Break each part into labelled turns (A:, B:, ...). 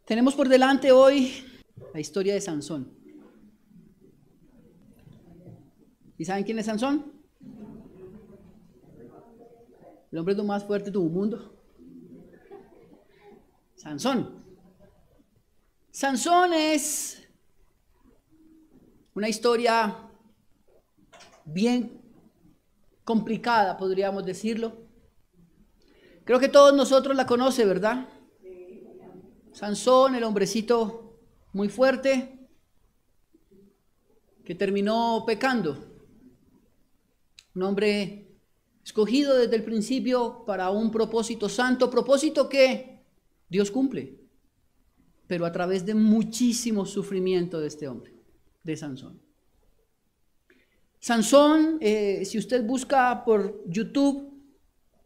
A: Tenemos por delante hoy la historia de Sansón. ¿Y saben quién es Sansón? El hombre más fuerte de tu mundo. Sansón. Sansón es una historia bien complicada, podríamos decirlo. Creo que todos nosotros la conocen, ¿verdad? Sansón, el hombrecito muy fuerte que terminó pecando. Un hombre escogido desde el principio para un propósito santo, propósito que Dios cumple, pero a través de muchísimo sufrimiento de este hombre, de Sansón. Sansón, si usted busca por YouTube,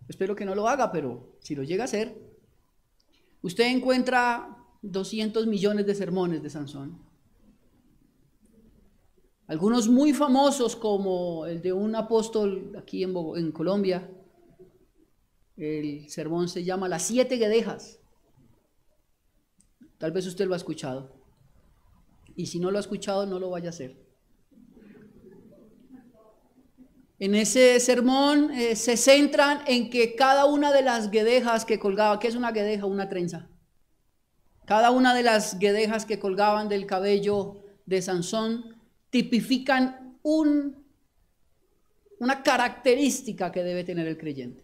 A: espero que no lo haga, pero si lo llega a hacer, usted encuentra 200 millones de sermones de Sansón. Algunos muy famosos como el de un apóstol aquí en Colombia. El sermón se llama Las 7 guedejas. Tal vez usted lo ha escuchado. Y si no lo ha escuchado, no lo vaya a hacer. En ese sermón se centran en que cada una de las guedejas que colgaba, ¿qué es una guedeja? Una trenza. Cada una de las guedejas que colgaban del cabello de Sansón tipifican una característica que debe tener el creyente.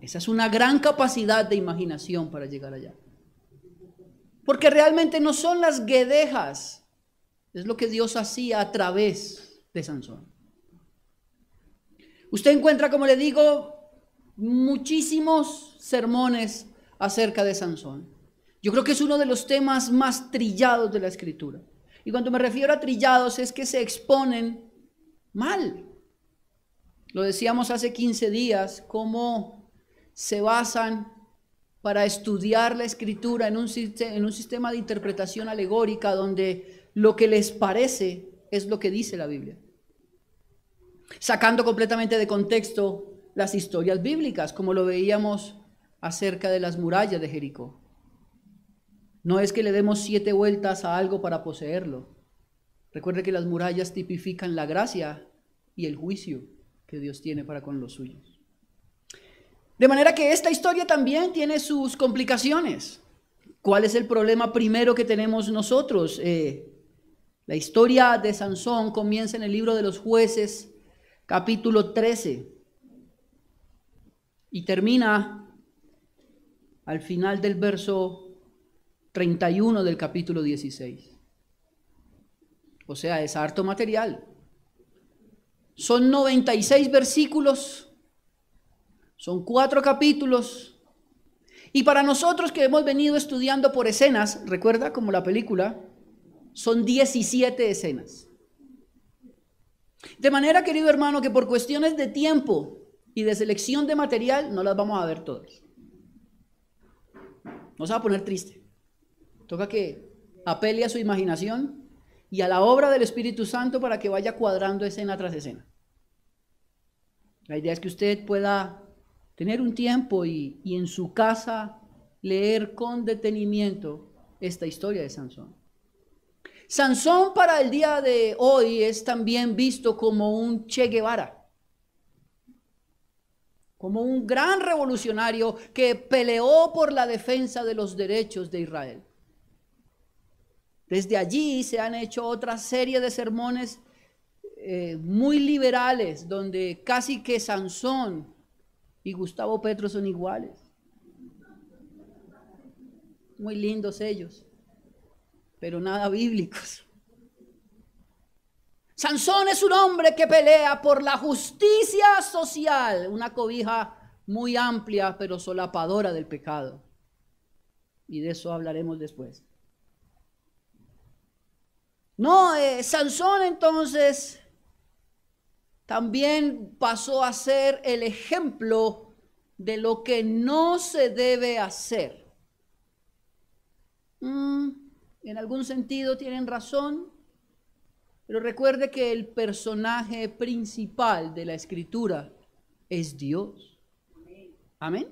A: Esa es una gran capacidad de imaginación para llegar allá. Porque realmente no son las guedejas, es lo que Dios hacía a través de Sansón. Usted encuentra, como le digo, muchísimos sermones acerca de Sansón. Yo creo que es uno de los temas más trillados de la Escritura. Y cuando me refiero a trillados es que se exponen mal. Lo decíamos hace 15 días, cómo se basan para estudiar la Escritura en un sistema de interpretación alegórica donde lo que les parece es lo que dice la Biblia, sacando completamente de contexto las historias bíblicas, como lo veíamos acerca de las murallas de Jericó. No es que le demos 7 vueltas a algo para poseerlo. Recuerde que las murallas tipifican la gracia y el juicio que Dios tiene para con los suyos. De manera que esta historia también tiene sus complicaciones. ¿Cuál es el problema primero que tenemos nosotros? La historia de Sansón comienza en el libro de los Jueces, capítulo 13, y termina al final del verso 31 del capítulo 16. O sea, es harto material. Son 96 versículos, son 4 capítulos. Y para nosotros que hemos venido estudiando por escenas, recuerda como la película, son 17 escenas. De manera, querido hermano, que por cuestiones de tiempo y de selección de material, no las vamos a ver todas. No se va a poner triste. Toca que apele a su imaginación y a la obra del Espíritu Santo para que vaya cuadrando escena tras escena. La idea es que usted pueda tener un tiempo y en su casa leer con detenimiento esta historia de Sansón. Sansón para el día de hoy es también visto como un Che Guevara, como un gran revolucionario que peleó por la defensa de los derechos de Israel. Desde allí se han hecho otra serie de sermones muy liberales, donde casi que Sansón y Gustavo Petro son iguales. Muy lindos ellos, pero nada bíblicos. Sansón es un hombre que pelea por la justicia social, una cobija muy amplia pero solapadora del pecado. Y de eso hablaremos después. No, Sansón entonces también pasó a ser el ejemplo de lo que no se debe hacer. En algún sentido tienen razón, pero recuerde que el personaje principal de la Escritura es Dios. Amén.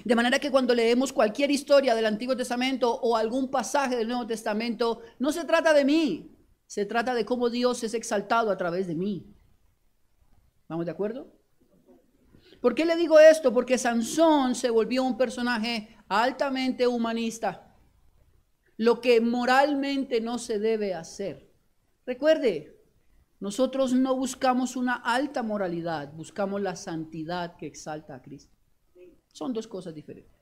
A: De manera que cuando leemos cualquier historia del Antiguo Testamento o algún pasaje del Nuevo Testamento, no se trata de mí, se trata de cómo Dios es exaltado a través de mí. ¿Vamos de acuerdo? ¿Por qué le digo esto? Porque Sansón se volvió un personaje altamente humanista, lo que moralmente no se debe hacer. Recuerde, nosotros no buscamos una alta moralidad, buscamos la santidad que exalta a Cristo. Son dos cosas diferentes.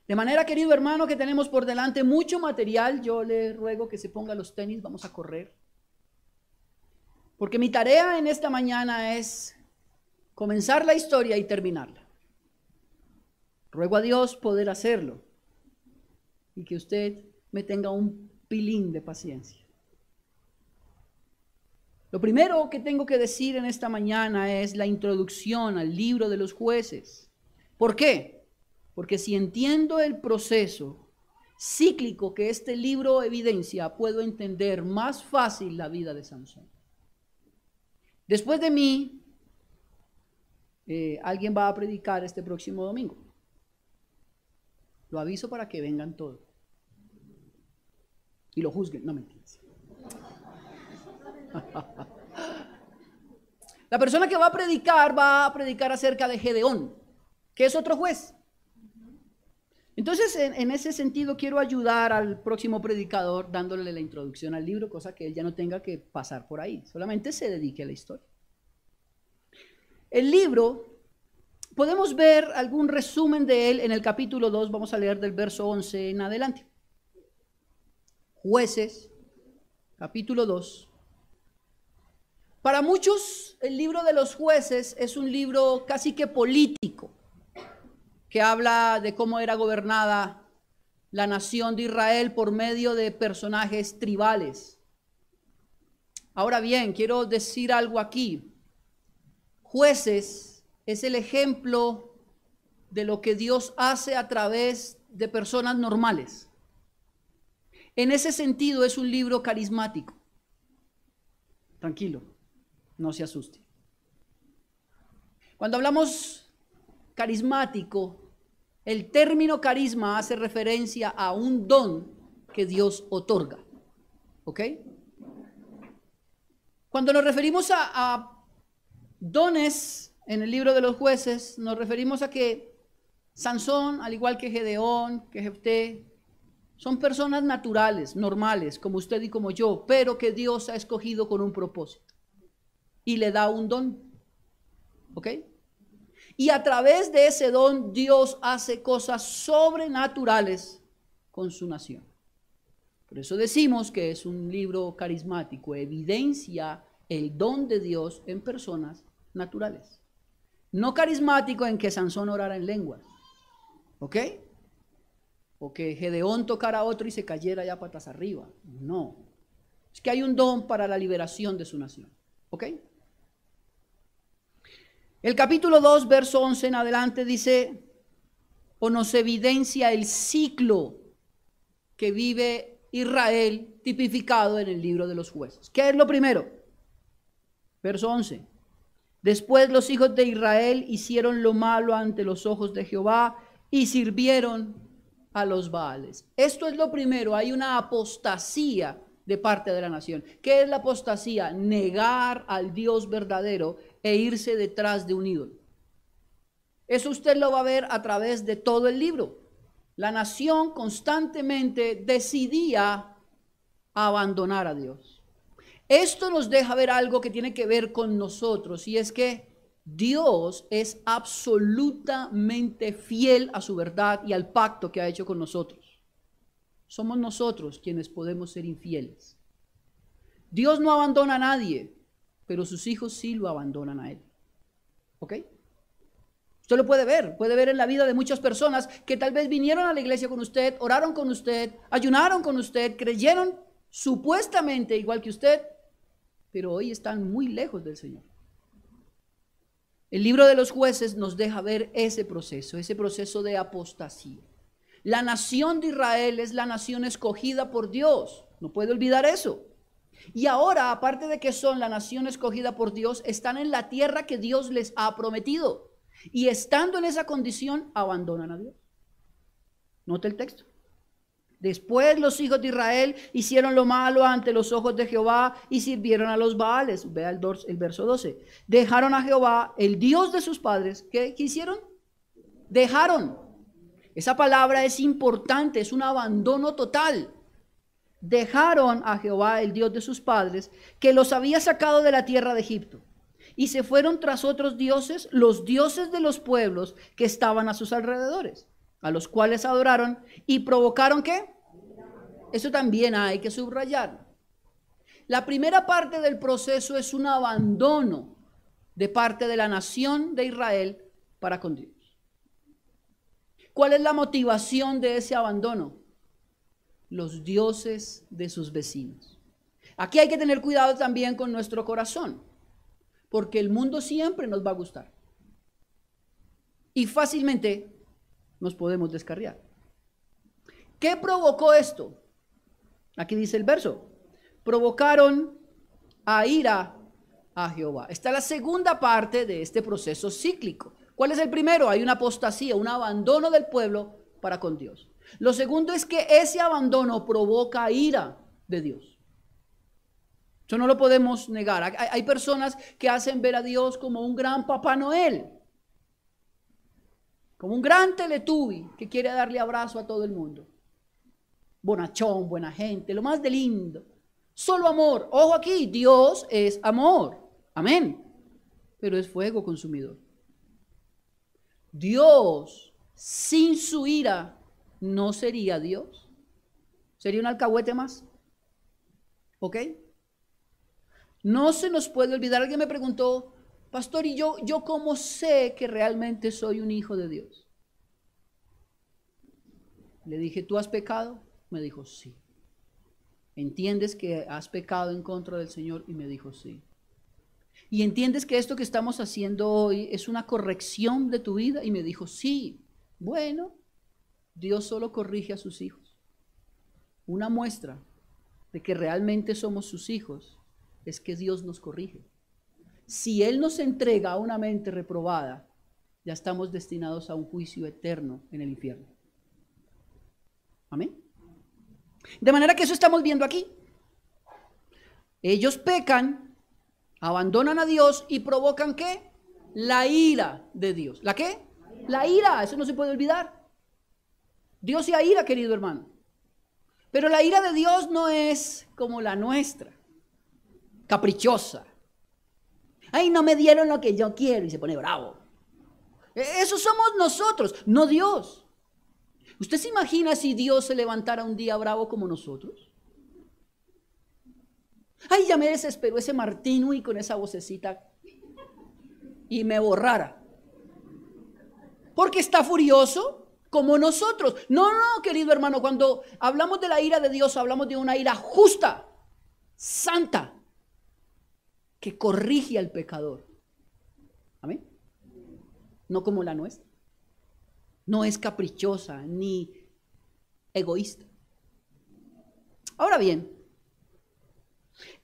A: De manera, querido hermano, que tenemos por delante mucho material. Yo le ruego que se ponga los tenis, vamos a correr. Porque mi tarea en esta mañana es comenzar la historia y terminarla. Ruego a Dios poder hacerlo y que usted me tenga un pilín de paciencia. Lo primero que tengo que decir en esta mañana es la introducción al libro de los jueces. ¿Por qué? Porque si entiendo el proceso cíclico que este libro evidencia, puedo entender más fácil la vida de Sansón. Después de mí, alguien va a predicar este próximo domingo. Lo aviso para que vengan todos y lo juzguen. No, mentiras. La persona que va a predicar acerca de Gedeón, que es otro juez. Entonces, en ese sentido, quiero ayudar al próximo predicador dándole la introducción al libro, cosa que él ya no tenga que pasar por ahí, solamente se dedique a la historia. El libro, podemos ver algún resumen de él en el capítulo 2, vamos a leer del verso 11 en adelante. Jueces, capítulo 2. Para muchos, el libro de los jueces es un libro casi que político, que habla de cómo era gobernada la nación de Israel por medio de personajes tribales. Ahora bien, quiero decir algo aquí. Jueces es el ejemplo de lo que Dios hace a través de personas normales. En ese sentido es un libro carismático. Tranquilo, no se asuste. Cuando hablamos carismático, el término carisma hace referencia a un don que Dios otorga. ¿Ok? Cuando nos referimos a dones en el libro de los jueces, nos referimos a que Sansón, al igual que Gedeón, que Jefté, son personas naturales, normales, como usted y como yo, pero que Dios ha escogido con un propósito y le da un don. ¿Ok? Y a través de ese don, Dios hace cosas sobrenaturales con su nación. Por eso decimos que es un libro carismático, evidencia el don de Dios en personas naturales. No carismático en que Sansón orara en lenguas, ¿ok? O que Gedeón tocara a otro y se cayera ya patas arriba. No, es que hay un don para la liberación de su nación, ¿ok? El capítulo 2, verso 11 en adelante dice, o nos evidencia el ciclo que vive Israel tipificado en el libro de los jueces. ¿Qué es lo primero? Verso 11. Después los hijos de Israel hicieron lo malo ante los ojos de Jehová y sirvieron a los Baales. Esto es lo primero, hay una apostasía de parte de la nación. ¿Qué es la apostasía? Negar al Dios verdadero e irse detrás de un ídolo. Eso usted lo va a ver a través de todo el libro. La nación constantemente decidía abandonar a Dios. Esto nos deja ver algo que tiene que ver con nosotros, y es que Dios es absolutamente fiel a su verdad y al pacto que ha hecho con nosotros. Somos nosotros quienes podemos ser infieles. Dios no abandona a nadie, pero sus hijos sí lo abandonan a él. ¿Ok? Usted lo puede ver en la vida de muchas personas que tal vez vinieron a la iglesia con usted, oraron con usted, ayunaron con usted, creyeron supuestamente igual que usted, pero hoy están muy lejos del Señor. El libro de los jueces nos deja ver ese proceso de apostasía. La nación de Israel es la nación escogida por Dios, no puede olvidar eso. Y ahora, aparte de que son la nación escogida por Dios, están en la tierra que Dios les ha prometido. Y estando en esa condición, abandonan a Dios. Note el texto. Después los hijos de Israel hicieron lo malo ante los ojos de Jehová y sirvieron a los Baales. Vea el verso 12. Dejaron a Jehová, el Dios de sus padres. ¿Qué hicieron? Dejaron. Esa palabra es importante, es un abandono total. Dejaron a Jehová, el Dios de sus padres, que los había sacado de la tierra de Egipto. Y se fueron tras otros dioses, los dioses de los pueblos que estaban a sus alrededores, a los cuales adoraron y provocaron ¿qué? Eso también hay que subrayar. La primera parte del proceso es un abandono de parte de la nación de Israel para con Dios. ¿Cuál es la motivación de ese abandono? Los dioses de sus vecinos. Aquí hay que tener cuidado también con nuestro corazón, porque el mundo siempre nos va a gustar. Y fácilmente nos podemos descarriar. ¿Qué provocó esto? Aquí dice el verso. Provocaron a ira a Jehová. Esta es la segunda parte de este proceso cíclico. ¿Cuál es el primero? Hay una apostasía, un abandono del pueblo para con Dios. Lo segundo es que ese abandono provoca ira de Dios. Eso no lo podemos negar. Hay personas que hacen ver a Dios como un gran Papá Noel, como un gran Teletubby que quiere darle abrazo a todo el mundo. Bonachón, buena gente, lo más de lindo. Solo amor. Ojo aquí, Dios es amor. Amén. Pero es fuego consumidor. Dios, sin su ira, no sería Dios. Sería un alcahuete más. ¿Ok? No se nos puede olvidar. Alguien me preguntó, pastor, ¿y yo cómo sé que realmente soy un hijo de Dios? Le dije, ¿tú has pecado? Me dijo, sí. ¿Entiendes que has pecado en contra del Señor? Y me dijo, sí. ¿Y entiendes que esto que estamos haciendo hoy es una corrección de tu vida? Y me dijo, sí. Bueno, Dios solo corrige a sus hijos. Una muestra de que realmente somos sus hijos es que Dios nos corrige. Si Él nos entrega a una mente reprobada, ya estamos destinados a un juicio eterno en el infierno. Amén. De manera que eso estamos viendo aquí. Ellos pecan, abandonan a Dios y provocan ¿qué? La ira de Dios. ¿La qué? La ira, eso no se puede olvidar. Dios se aira, querido hermano. Pero la ira de Dios no es como la nuestra, caprichosa. Ay, no me dieron lo que yo quiero y se pone bravo. Eso somos nosotros, no Dios. ¿Usted se imagina si Dios se levantara un día bravo como nosotros? Ay, ya me desesperó ese Martín y con esa vocecita y me borrara. Porque está furioso como nosotros. No, querido hermano, cuando hablamos de la ira de Dios, hablamos de una ira justa, santa, que corrige al pecador. Amén. No como la nuestra. No es caprichosa ni egoísta. Ahora bien,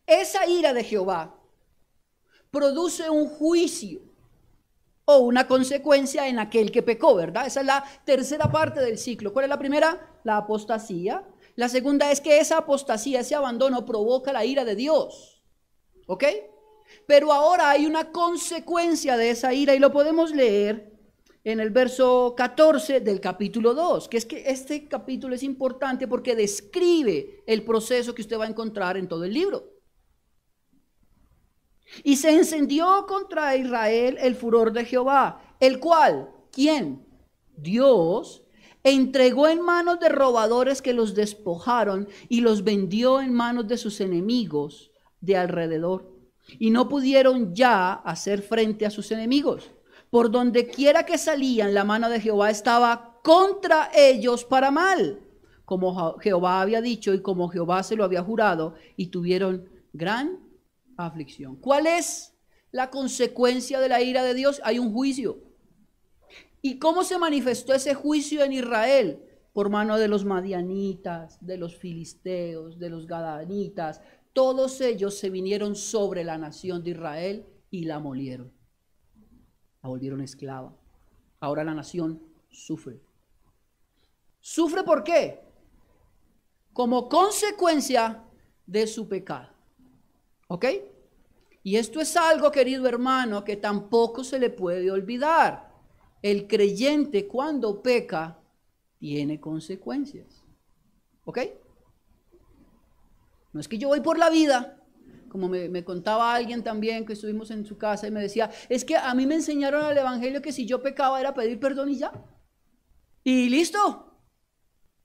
A: esa ira de Jehová produce un juicio o una consecuencia en aquel que pecó, ¿verdad? Esa es la tercera parte del ciclo. ¿Cuál es la primera? La apostasía. La segunda es que esa apostasía, ese abandono provoca la ira de Dios. ¿Ok? Pero ahora hay una consecuencia de esa ira y lo podemos leer en el verso 14 del capítulo 2, que es que este capítulo es importante porque describe el proceso que usted va a encontrar en todo el libro. Y se encendió contra Israel el furor de Jehová, el cual, ¿quién? Dios, entregó en manos de robadores que los despojaron y los vendió en manos de sus enemigos de alrededor. Y no pudieron ya hacer frente a sus enemigos. Por donde quiera que salían, la mano de Jehová estaba contra ellos para mal, como Jehová había dicho y como Jehová se lo había jurado, y tuvieron gran aflicción. ¿Cuál es la consecuencia de la ira de Dios? Hay un juicio. ¿Y cómo se manifestó ese juicio en Israel? Por mano de los madianitas, de los filisteos, de los gadanitas. Todos ellos se vinieron sobre la nación de Israel y la molieron. La volvieron esclava. Ahora la nación sufre. ¿Sufre por qué? Como consecuencia de su pecado. ¿Ok? Y esto es algo, querido hermano, que tampoco se le puede olvidar. El creyente cuando peca tiene consecuencias. ¿Ok? No es que yo voy por la vida, como me contaba alguien también que estuvimos en su casa y me decía, es que a mí me enseñaron al evangelio que si yo pecaba era pedir perdón y ya. Y listo.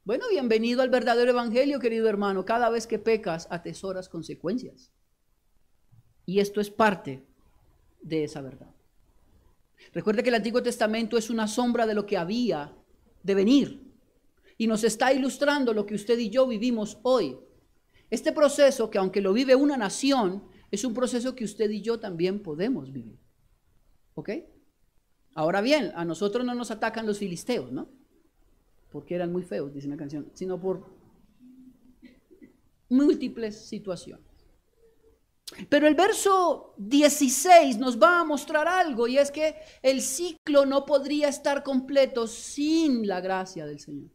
A: Bueno, bienvenido al verdadero evangelio, querido hermano. Cada vez que pecas, atesoras consecuencias. Y esto es parte de esa verdad. Recuerde que el Antiguo Testamento es una sombra de lo que había de venir. Y nos está ilustrando lo que usted y yo vivimos hoy. Este proceso, que aunque lo vive una nación, es un proceso que usted y yo también podemos vivir. ¿Ok? Ahora bien, a nosotros no nos atacan los filisteos, ¿no? Porque eran muy feos, dice una canción, sino por múltiples situaciones. Pero el verso 16 nos va a mostrar algo, y es que el ciclo no podría estar completo sin la gracia del Señor.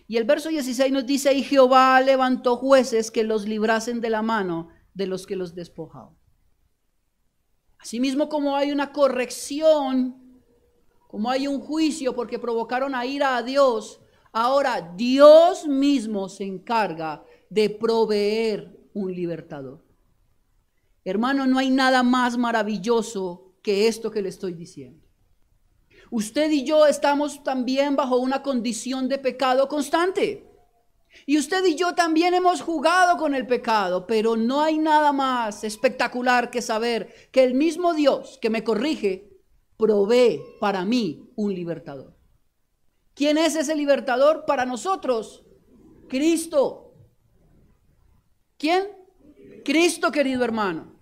A: Y el verso 16 nos dice, y Jehová levantó jueces que los librasen de la mano de los que los despojaban. Asimismo, como hay una corrección, como hay un juicio porque provocaron a ira a Dios, ahora Dios mismo se encarga de proveer un libertador. Hermano, no hay nada más maravilloso que esto que le estoy diciendo. Usted y yo estamos también bajo una condición de pecado constante. Y usted y yo también hemos jugado con el pecado, pero no hay nada más espectacular que saber que el mismo Dios que me corrige provee para mí un libertador. ¿Quién es ese libertador para nosotros? Cristo. ¿Quién? Cristo, querido hermano.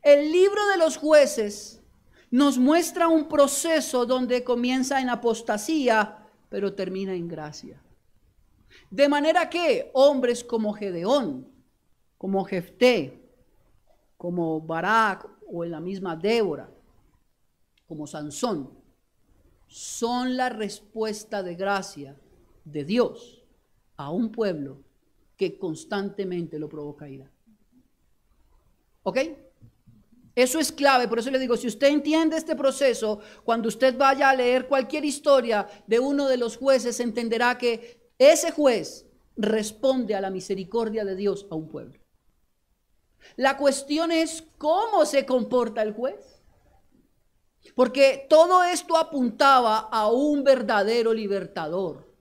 A: El libro de los jueces nos muestra un proceso donde comienza en apostasía, pero termina en gracia. De manera que hombres como Gedeón, como Jefté, como Barak o en la misma Débora, como Sansón, son la respuesta de gracia de Dios a un pueblo que constantemente lo provoca ira. ¿Ok? Eso es clave, por eso le digo, si usted entiende este proceso, cuando usted vaya a leer cualquier historia de uno de los jueces, entenderá que ese juez responde a la misericordia de Dios a un pueblo. La cuestión es cómo se comporta el juez. Porque todo esto apuntaba a un verdadero libertador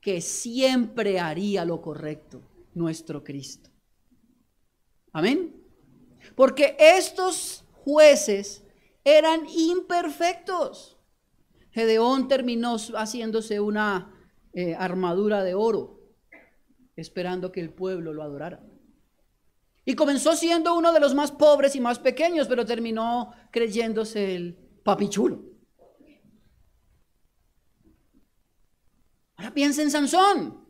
A: que siempre haría lo correcto, nuestro Cristo. Amén. Porque estos jueces eran imperfectos. Gedeón terminó haciéndose una armadura de oro, esperando que el pueblo lo adorara. Y comenzó siendo uno de los más pobres y más pequeños, pero terminó creyéndose el papichulo. Ahora piensa en Sansón.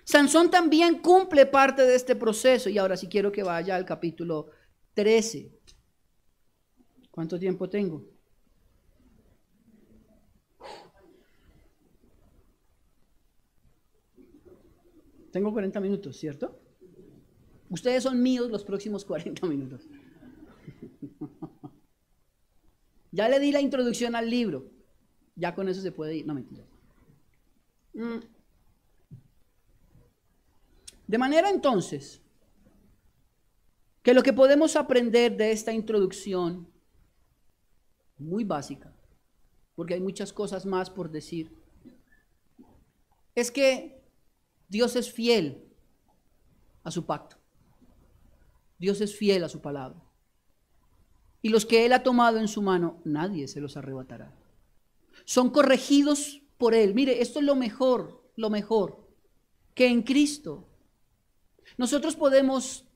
A: Sansón también cumple parte de este proceso. Y ahora sí quiero que vaya al capítulo 13. ¿Cuánto tiempo tengo? Tengo 40 minutos, ¿cierto? Ustedes son míos los próximos 40 minutos. Ya le di la introducción al libro. Ya con eso se puede ir. No, mentira. De manera entonces, que lo que podemos aprender de esta introducción, muy básica, porque hay muchas cosas más por decir, es que Dios es fiel a su pacto. Dios es fiel a su palabra. Y los que Él ha tomado en su mano, nadie se los arrebatará. Son corregidos por Él. Mire, esto es lo mejor, que en Cristo nosotros podemos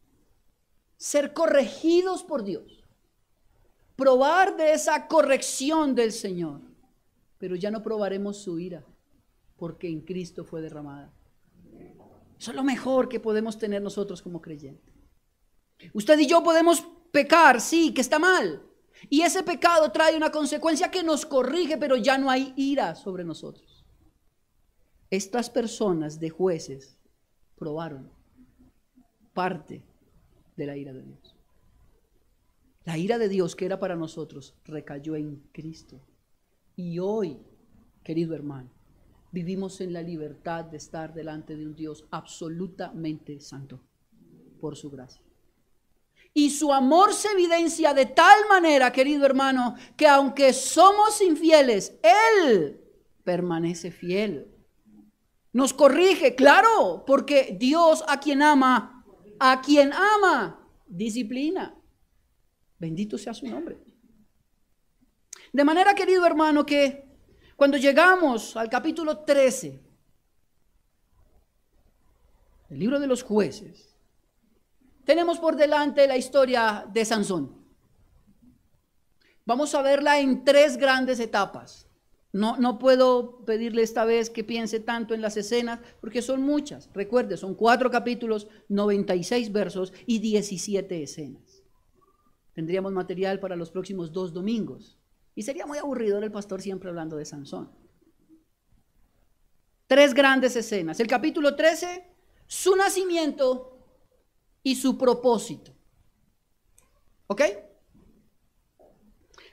A: ser corregidos por Dios, probar de esa corrección del Señor, pero ya no probaremos su ira, porque en Cristo fue derramada. Eso es lo mejor que podemos tener nosotros como creyentes. Usted y yo podemos pecar, sí, que está mal, Y ese pecado trae una consecuencia que nos corrige, pero ya no hay ira sobre nosotros. Estas personas de jueces probaron parte de la ira de Dios. La ira de Dios que era para nosotros recayó en Cristo. Y hoy, querido hermano, vivimos en la libertad de estar delante de un Dios absolutamente santo por su gracia. Y su amor se evidencia de tal manera, querido hermano, que aunque somos infieles, Él permanece fiel. Nos corrige, claro, porque Dios a quien ama, disciplina. Bendito sea su nombre. De manera, querido hermano, que cuando llegamos al capítulo 13 del libro de los Jueces, tenemos por delante la historia de Sansón. Vamos a verla en 3 grandes etapas. No puedo pedirle esta vez que piense tanto en las escenas, porque son muchas. Recuerde, son 4 capítulos, 96 versos y 17 escenas. Tendríamos material para los próximos 2 domingos. Y sería muy aburrido el pastor siempre hablando de Sansón. 3 grandes escenas. El capítulo 13, su nacimiento y su propósito. ¿Ok?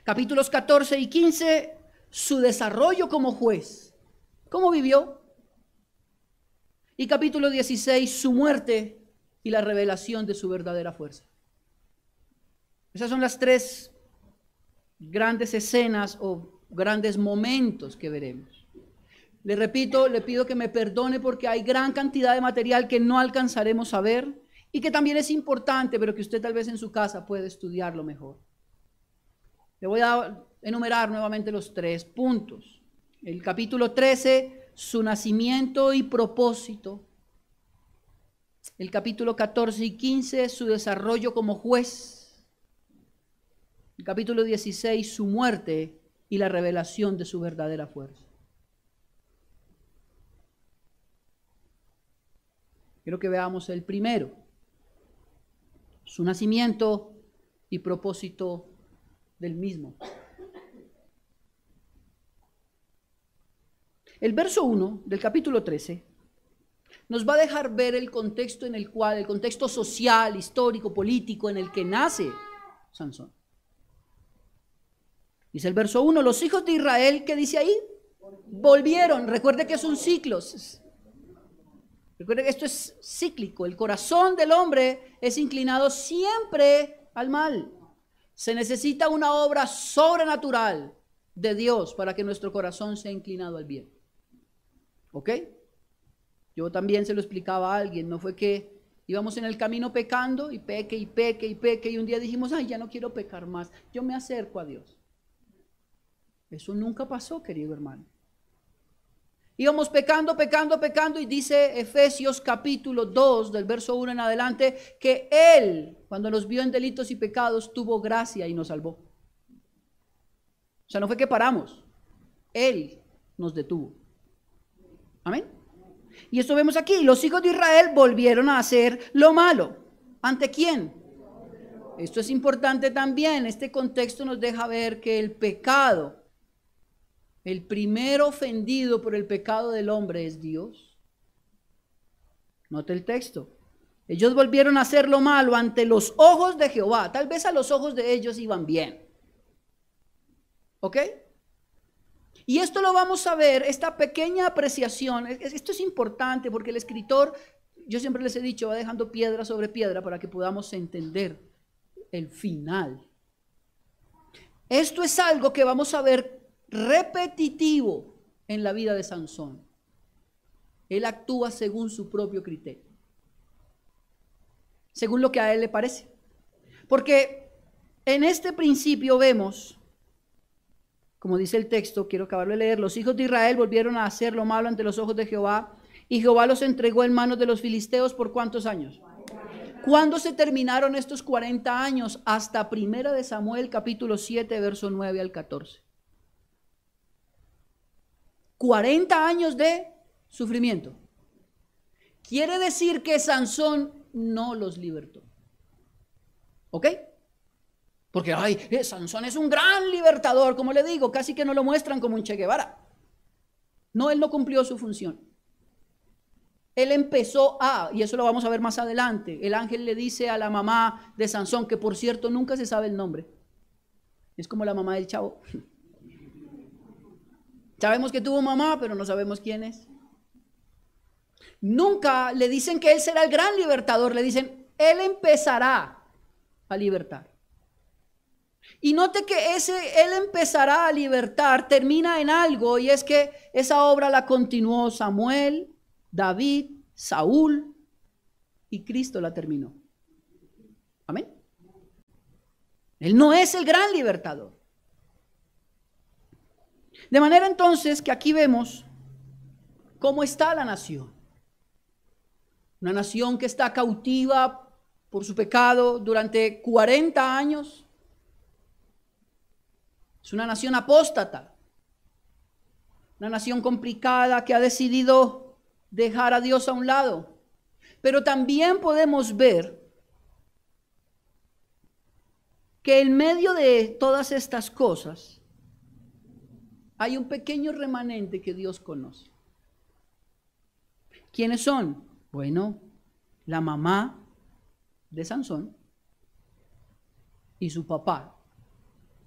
A: Capítulos 14 y 15, su desarrollo como juez. ¿Cómo vivió? Y capítulo 16, su muerte y la revelación de su verdadera fuerza. Esas son las 3 grandes escenas o grandes momentos que veremos. Le repito, le pido que me perdone porque hay gran cantidad de material que no alcanzaremos a ver y que también es importante, pero que usted tal vez en su casa puede estudiarlo mejor. Le voy a enumerar nuevamente los 3 puntos. El capítulo 13, su nacimiento y propósito. El capítulo 14 y 15, su desarrollo como juez. El capítulo 16, su muerte y la revelación de su verdadera fuerza. Quiero que veamos el primero, su nacimiento y propósito del mismo. El verso 1 del capítulo 13 nos va a dejar ver el contexto en el cual, el contexto social, histórico, político en el que nace Sansón. Dice el verso 1, los hijos de Israel, ¿qué dice ahí? Volvieron. Recuerde que es un ciclo. Recuerde que esto es cíclico. El corazón del hombre es inclinado siempre al mal. Se necesita una obra sobrenatural de Dios para que nuestro corazón sea inclinado al bien. ¿Ok? Yo también se lo explicaba a alguien. No fue que íbamos en el camino pecando y peque y peque y peque y un día dijimos, ay, ya no quiero pecar más. Yo me acerco a Dios. Eso nunca pasó, querido hermano. Íbamos pecando, pecando, pecando y dice Efesios capítulo 2 del verso 1 en adelante que Él, cuando nos vio en delitos y pecados, tuvo gracia y nos salvó. O sea, no fue que paramos, Él nos detuvo. Amén. Y esto vemos aquí, los hijos de Israel volvieron a hacer lo malo. ¿Ante quién? Esto es importante también, este contexto nos deja ver que el pecado, el primer ofendido por el pecado del hombre es Dios. Note el texto. Ellos volvieron a hacer lo malo ante los ojos de Jehová. Tal vez a los ojos de ellos iban bien. ¿Ok? Y esto lo vamos a ver, esta pequeña apreciación. Esto es importante porque el escritor, yo siempre les he dicho, va dejando piedra sobre piedra para que podamos entender el final. Esto es algo que vamos a ver repetitivo en la vida de Sansón. Él actúa según su propio criterio, según lo que a él le parece. Porque en este principio vemos, como dice el texto, quiero acabarlo de leer, los hijos de Israel volvieron a hacer lo malo ante los ojos de Jehová, y Jehová los entregó en manos de los filisteos por ¿cuántos años? ¿Cuándo se terminaron estos 40 años? Hasta 1 de Samuel capítulo 7, verso 9 al 14. 40 años de sufrimiento. Quiere decir que Sansón no los libertó. ¿Ok? Porque, ay, Sansón es un gran libertador, como le digo, casi que no lo muestran como un Che Guevara. No, él no cumplió su función. Él empezó y eso lo vamos a ver más adelante, el ángel le dice a la mamá de Sansón, que por cierto nunca se sabe el nombre. Es como la mamá del chavo. Sabemos que tuvo mamá, pero no sabemos quién es. Nunca le dicen que él será el gran libertador, le dicen, él empezará a libertar. Y note que él empezará a libertar termina en algo, y es que esa obra la continuó Samuel, David, Saúl, y Cristo la terminó. Amén. Él no es el gran libertador. De manera entonces que aquí vemos cómo está la nación. Una nación que está cautiva por su pecado durante 40 años. Es una nación apóstata. Una nación complicada que ha decidido dejar a Dios a un lado. Pero también podemos ver que en medio de todas estas cosas hay un pequeño remanente que Dios conoce. ¿Quiénes son? Bueno, la mamá de Sansón y su papá.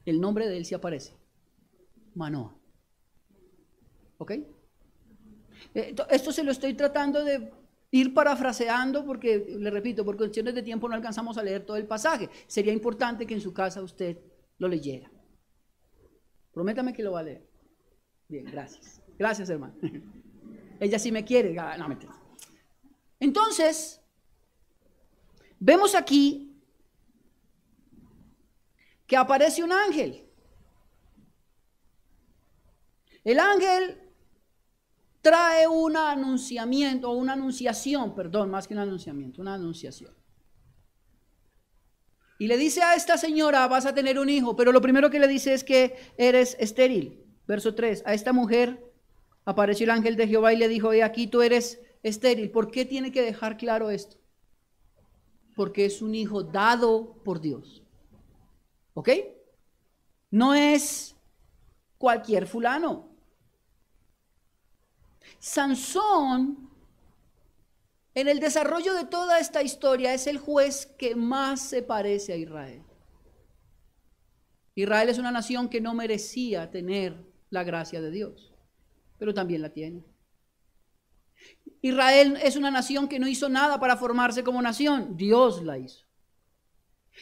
A: El nombre de él sí aparece. Manoah. ¿Ok? Esto se lo estoy tratando de ir parafraseando porque, le repito, por cuestiones de tiempo no alcanzamos a leer todo el pasaje. Sería importante que en su casa usted lo leyera. Prométame que lo va a leer. Bien, gracias. Gracias, hermano. Ella sí me quiere. No, mentira. Entonces, vemos aquí que aparece un ángel. El ángel trae una anunciación, más que un anunciamiento, una anunciación. Y le dice a esta señora, vas a tener un hijo, pero lo primero que le dice es que eres estéril. Verso 3, a esta mujer apareció el ángel de Jehová y le dijo, he aquí tú eres estéril. ¿Por qué tiene que dejar claro esto? Porque es un hijo dado por Dios. ¿Ok? No es cualquier fulano. Sansón, en el desarrollo de toda esta historia, es el juez que más se parece a Israel. Israel es una nación que no merecía tener la gracia de Dios, pero también la tiene. Israel es una nación que no hizo nada para formarse como nación, Dios la hizo.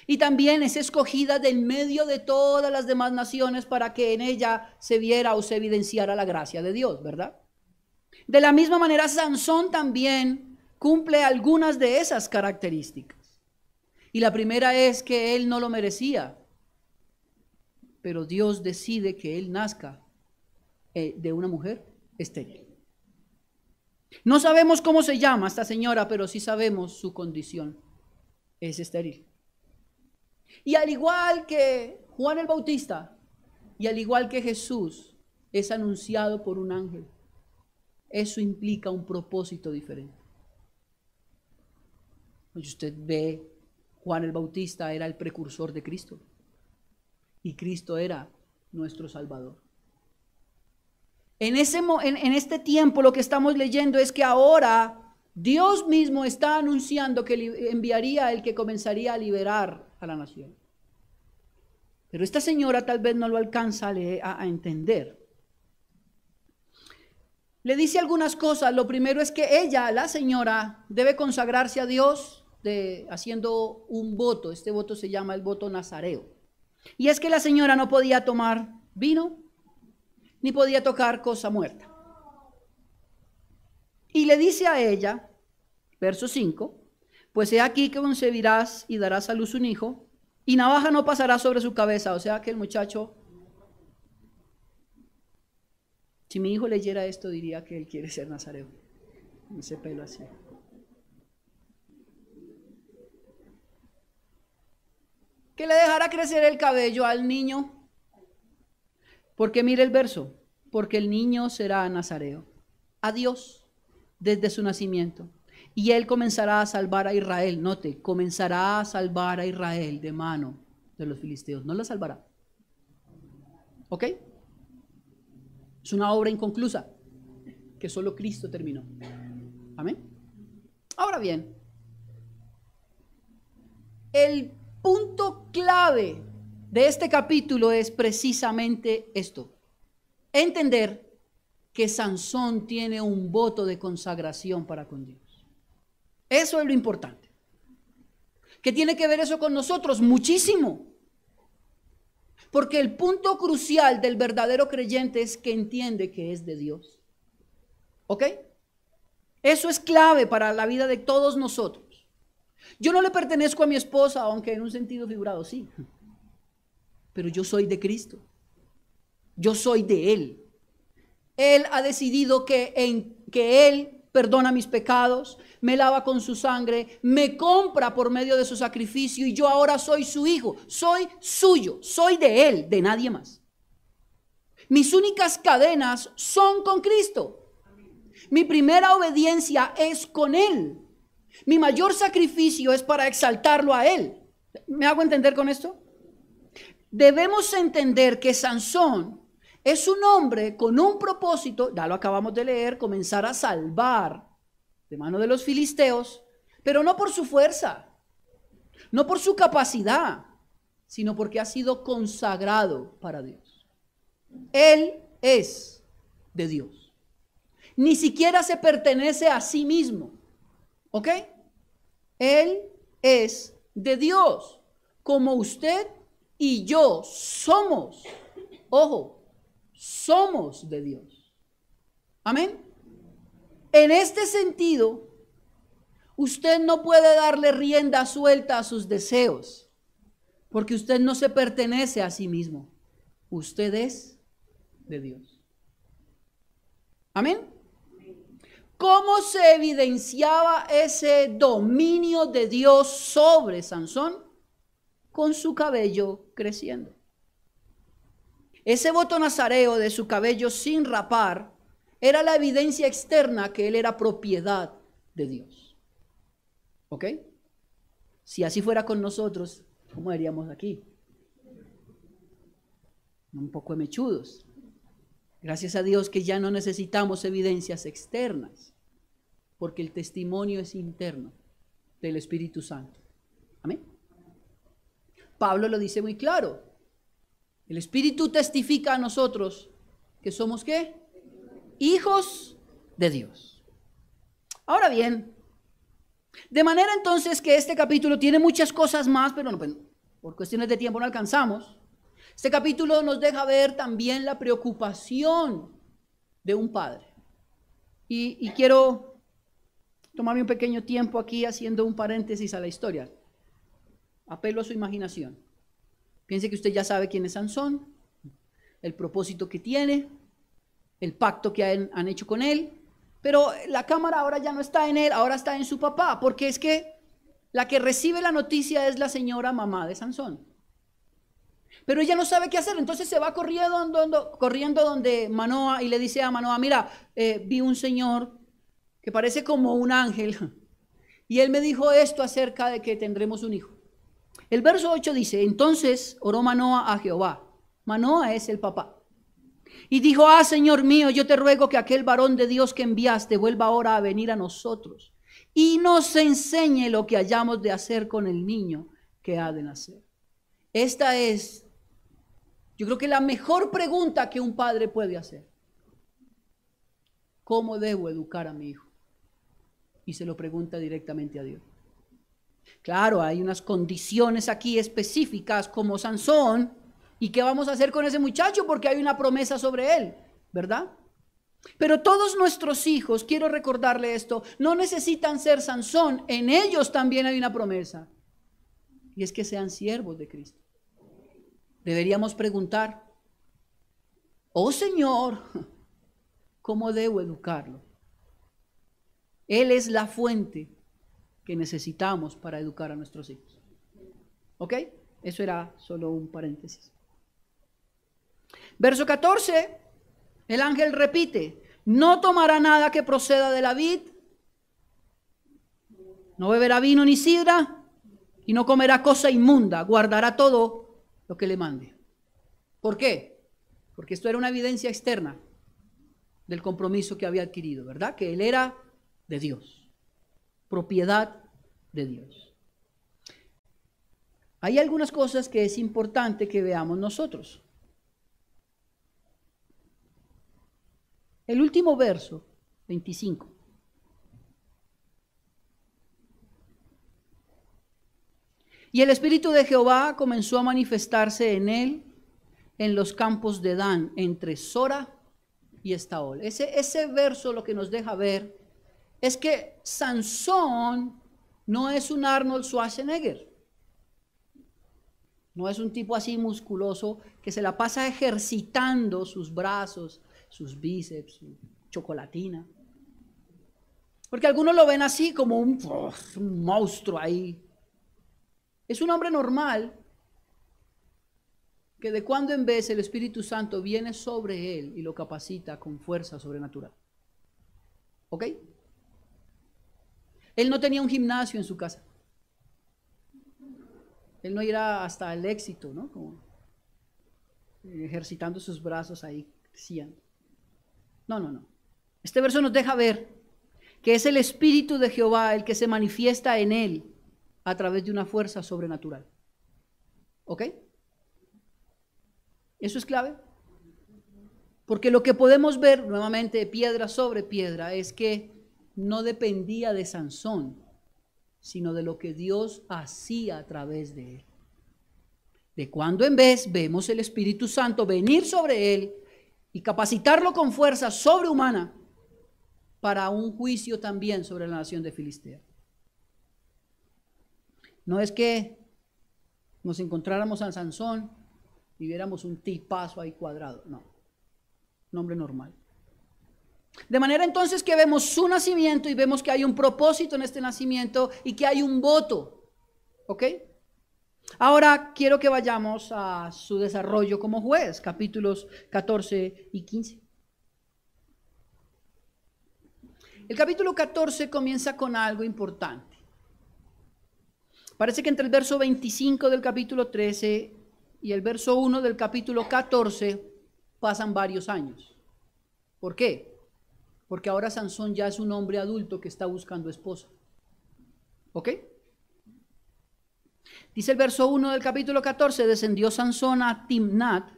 A: Y también es escogida del medio de todas las demás naciones para que en ella se viera o se evidenciara la gracia de Dios, ¿verdad? De la misma manera, Sansón también cumple algunas de esas características. Y la primera es que él no lo merecía, pero Dios decide que él nazca de una mujer estéril. No sabemos cómo se llama esta señora, pero sí sabemos su condición. Es estéril. Y al igual que Juan el Bautista, y al igual que Jesús, es anunciado por un ángel. Eso implica un propósito diferente. Pues usted ve, Juan el Bautista era el precursor de Cristo. Y Cristo era nuestro Salvador. En este tiempo lo que estamos leyendo es que ahora Dios mismo está anunciando que enviaría el que comenzaría a liberar a la nación. Pero esta señora tal vez no lo alcanza a entender. Le dice algunas cosas. Lo primero es que ella, la señora, debe consagrarse a Dios haciendo un voto. Este voto se llama el voto nazareo. Y es que la señora no podía tomar vino ni podía tocar cosa muerta. Y le dice a ella, verso 5, pues he aquí que concebirás y darás a luz un hijo, y navaja no pasará sobre su cabeza. O sea que el muchacho, si mi hijo leyera esto, diría que él quiere ser nazareo. Ese pelo así. Que le dejará crecer el cabello al niño. Porque mire el verso, porque el niño será nazareo a Dios desde su nacimiento, y él comenzará a salvar a Israel. Note, comenzará a salvar a Israel de mano de los filisteos, no la salvará. ¿Ok? Es una obra inconclusa que solo Cristo terminó. Amén. Ahora bien, el punto clave de este capítulo es precisamente esto: entender que Sansón tiene un voto de consagración para con Dios. Eso es lo importante. ¿Qué tiene que ver eso con nosotros? Muchísimo. Porque el punto crucial del verdadero creyente es que entiende que es de Dios. ¿Ok? Eso es clave para la vida de todos nosotros. Yo no le pertenezco a mi esposa, aunque en un sentido figurado sí. Pero yo soy de Cristo. Yo soy de Él. Él ha decidido que Él perdona mis pecados, me lava con su sangre, me compra por medio de su sacrificio y yo ahora soy su hijo, soy suyo, soy de Él, de nadie más. Mis únicas cadenas son con Cristo. Mi primera obediencia es con Él. Mi mayor sacrificio es para exaltarlo a Él. ¿Me hago entender con esto? Debemos entender que Sansón es un hombre con un propósito, ya lo acabamos de leer, comenzar a salvar de mano de los filisteos, pero no por su fuerza, no por su capacidad, sino porque ha sido consagrado para Dios. Él es de Dios. Ni siquiera se pertenece a sí mismo. ¿Ok? Él es de Dios, como usted y yo somos. Ojo, somos de Dios. Amén. En este sentido, usted no puede darle rienda suelta a sus deseos, porque usted no se pertenece a sí mismo. Usted es de Dios. Amén. ¿Cómo se evidenciaba ese dominio de Dios sobre Sansón? Con su cabello creciendo. Ese voto nazareo de su cabello sin rapar era la evidencia externa que él era propiedad de Dios. ¿Ok? Si así fuera con nosotros, ¿cómo diríamos aquí? Un poco mechudos. Gracias a Dios que ya no necesitamos evidencias externas, porque el testimonio es interno del Espíritu Santo. Amén. Pablo lo dice muy claro. El Espíritu testifica a nosotros que somos ¿qué? Hijos de Dios. Ahora bien, de manera entonces que este capítulo tiene muchas cosas más, pero no, pues, por cuestiones de tiempo no alcanzamos. Este capítulo nos deja ver también la preocupación de un padre. Y quiero tomarme un pequeño tiempo aquí haciendo un paréntesis a la historia. Apelo a su imaginación. Piense que usted ya sabe quién es Sansón, el propósito que tiene, el pacto que han hecho con él, pero la cámara ahora ya no está en él, ahora está en su papá, porque es que la que recibe la noticia es la señora mamá de Sansón. Pero ella no sabe qué hacer, entonces se va corriendo donde Manoa y le dice a Manoa: mira, vi un señor que parece como un ángel y él me dijo esto acerca de que tendremos un hijo. El verso 8 dice: entonces oró Manoa a Jehová. Manoa es el papá. Y dijo: Señor mío, yo te ruego que aquel varón de Dios que enviaste vuelva ahora a venir a nosotros y nos enseñe lo que hayamos de hacer con el niño que ha de nacer. Esta es, yo creo que la mejor pregunta que un padre puede hacer. ¿Cómo debo educar a mi hijo? Y se lo pregunta directamente a Dios. Claro, hay unas condiciones aquí específicas como Sansón. ¿Y qué vamos a hacer con ese muchacho? Porque hay una promesa sobre él, ¿verdad? Pero todos nuestros hijos, quiero recordarle esto, no necesitan ser Sansón. En ellos también hay una promesa. Y es que sean siervos de Cristo. Deberíamos preguntar: oh Señor, ¿cómo debo educarlo? Él es la fuente que necesitamos para educar a nuestros hijos. ¿Ok? Eso era solo un paréntesis. Verso 14, el ángel repite: no tomará nada que proceda de la vid, no beberá vino ni sidra, y no comerá cosa inmunda, guardará todo lo que le mande. ¿Por qué? Porque esto era una evidencia externa del compromiso que había adquirido, ¿verdad? Que él era de Dios, propiedad de Dios. Hay algunas cosas que es importante que veamos nosotros. El último verso, 25. Y el Espíritu de Jehová comenzó a manifestarse en él en los campos de Dan, entre Sora y Estaol. Ese verso lo que nos deja ver es que Sansón no es un Arnold Schwarzenegger. No es un tipo así musculoso que se la pasa ejercitando sus brazos, sus bíceps, su chocolatina. Porque algunos lo ven así como un monstruo ahí. Es un hombre normal que de cuando en vez el Espíritu Santo viene sobre él y lo capacita con fuerza sobrenatural. ¿Ok? Él no tenía un gimnasio en su casa. Él no irá hasta el éxito, ¿no? Como ejercitando sus brazos ahí, creciendo. No. Este verso nos deja ver que es el Espíritu de Jehová el que se manifiesta en él a través de una fuerza sobrenatural. ¿Ok? ¿Eso es clave? Porque lo que podemos ver nuevamente, piedra sobre piedra, es que no dependía de Sansón, sino de lo que Dios hacía a través de él. De cuando en vez vemos el Espíritu Santo venir sobre él y capacitarlo con fuerza sobrehumana para un juicio también sobre la nación de Filistea. No es que nos encontráramos a Sansón y viéramos un tipazo ahí cuadrado, no, un hombre normal. De manera entonces que vemos su nacimiento y vemos que hay un propósito en este nacimiento y que hay un voto, ¿ok? Ahora quiero que vayamos a su desarrollo como juez, capítulos 14 y 15. El capítulo 14 comienza con algo importante. Parece que entre el verso 25 del capítulo 13 y el verso 1 del capítulo 14 pasan varios años. ¿Por qué? Porque ahora Sansón ya es un hombre adulto que está buscando esposa. ¿Ok? Dice el verso 1 del capítulo 14, descendió Sansón a Timnat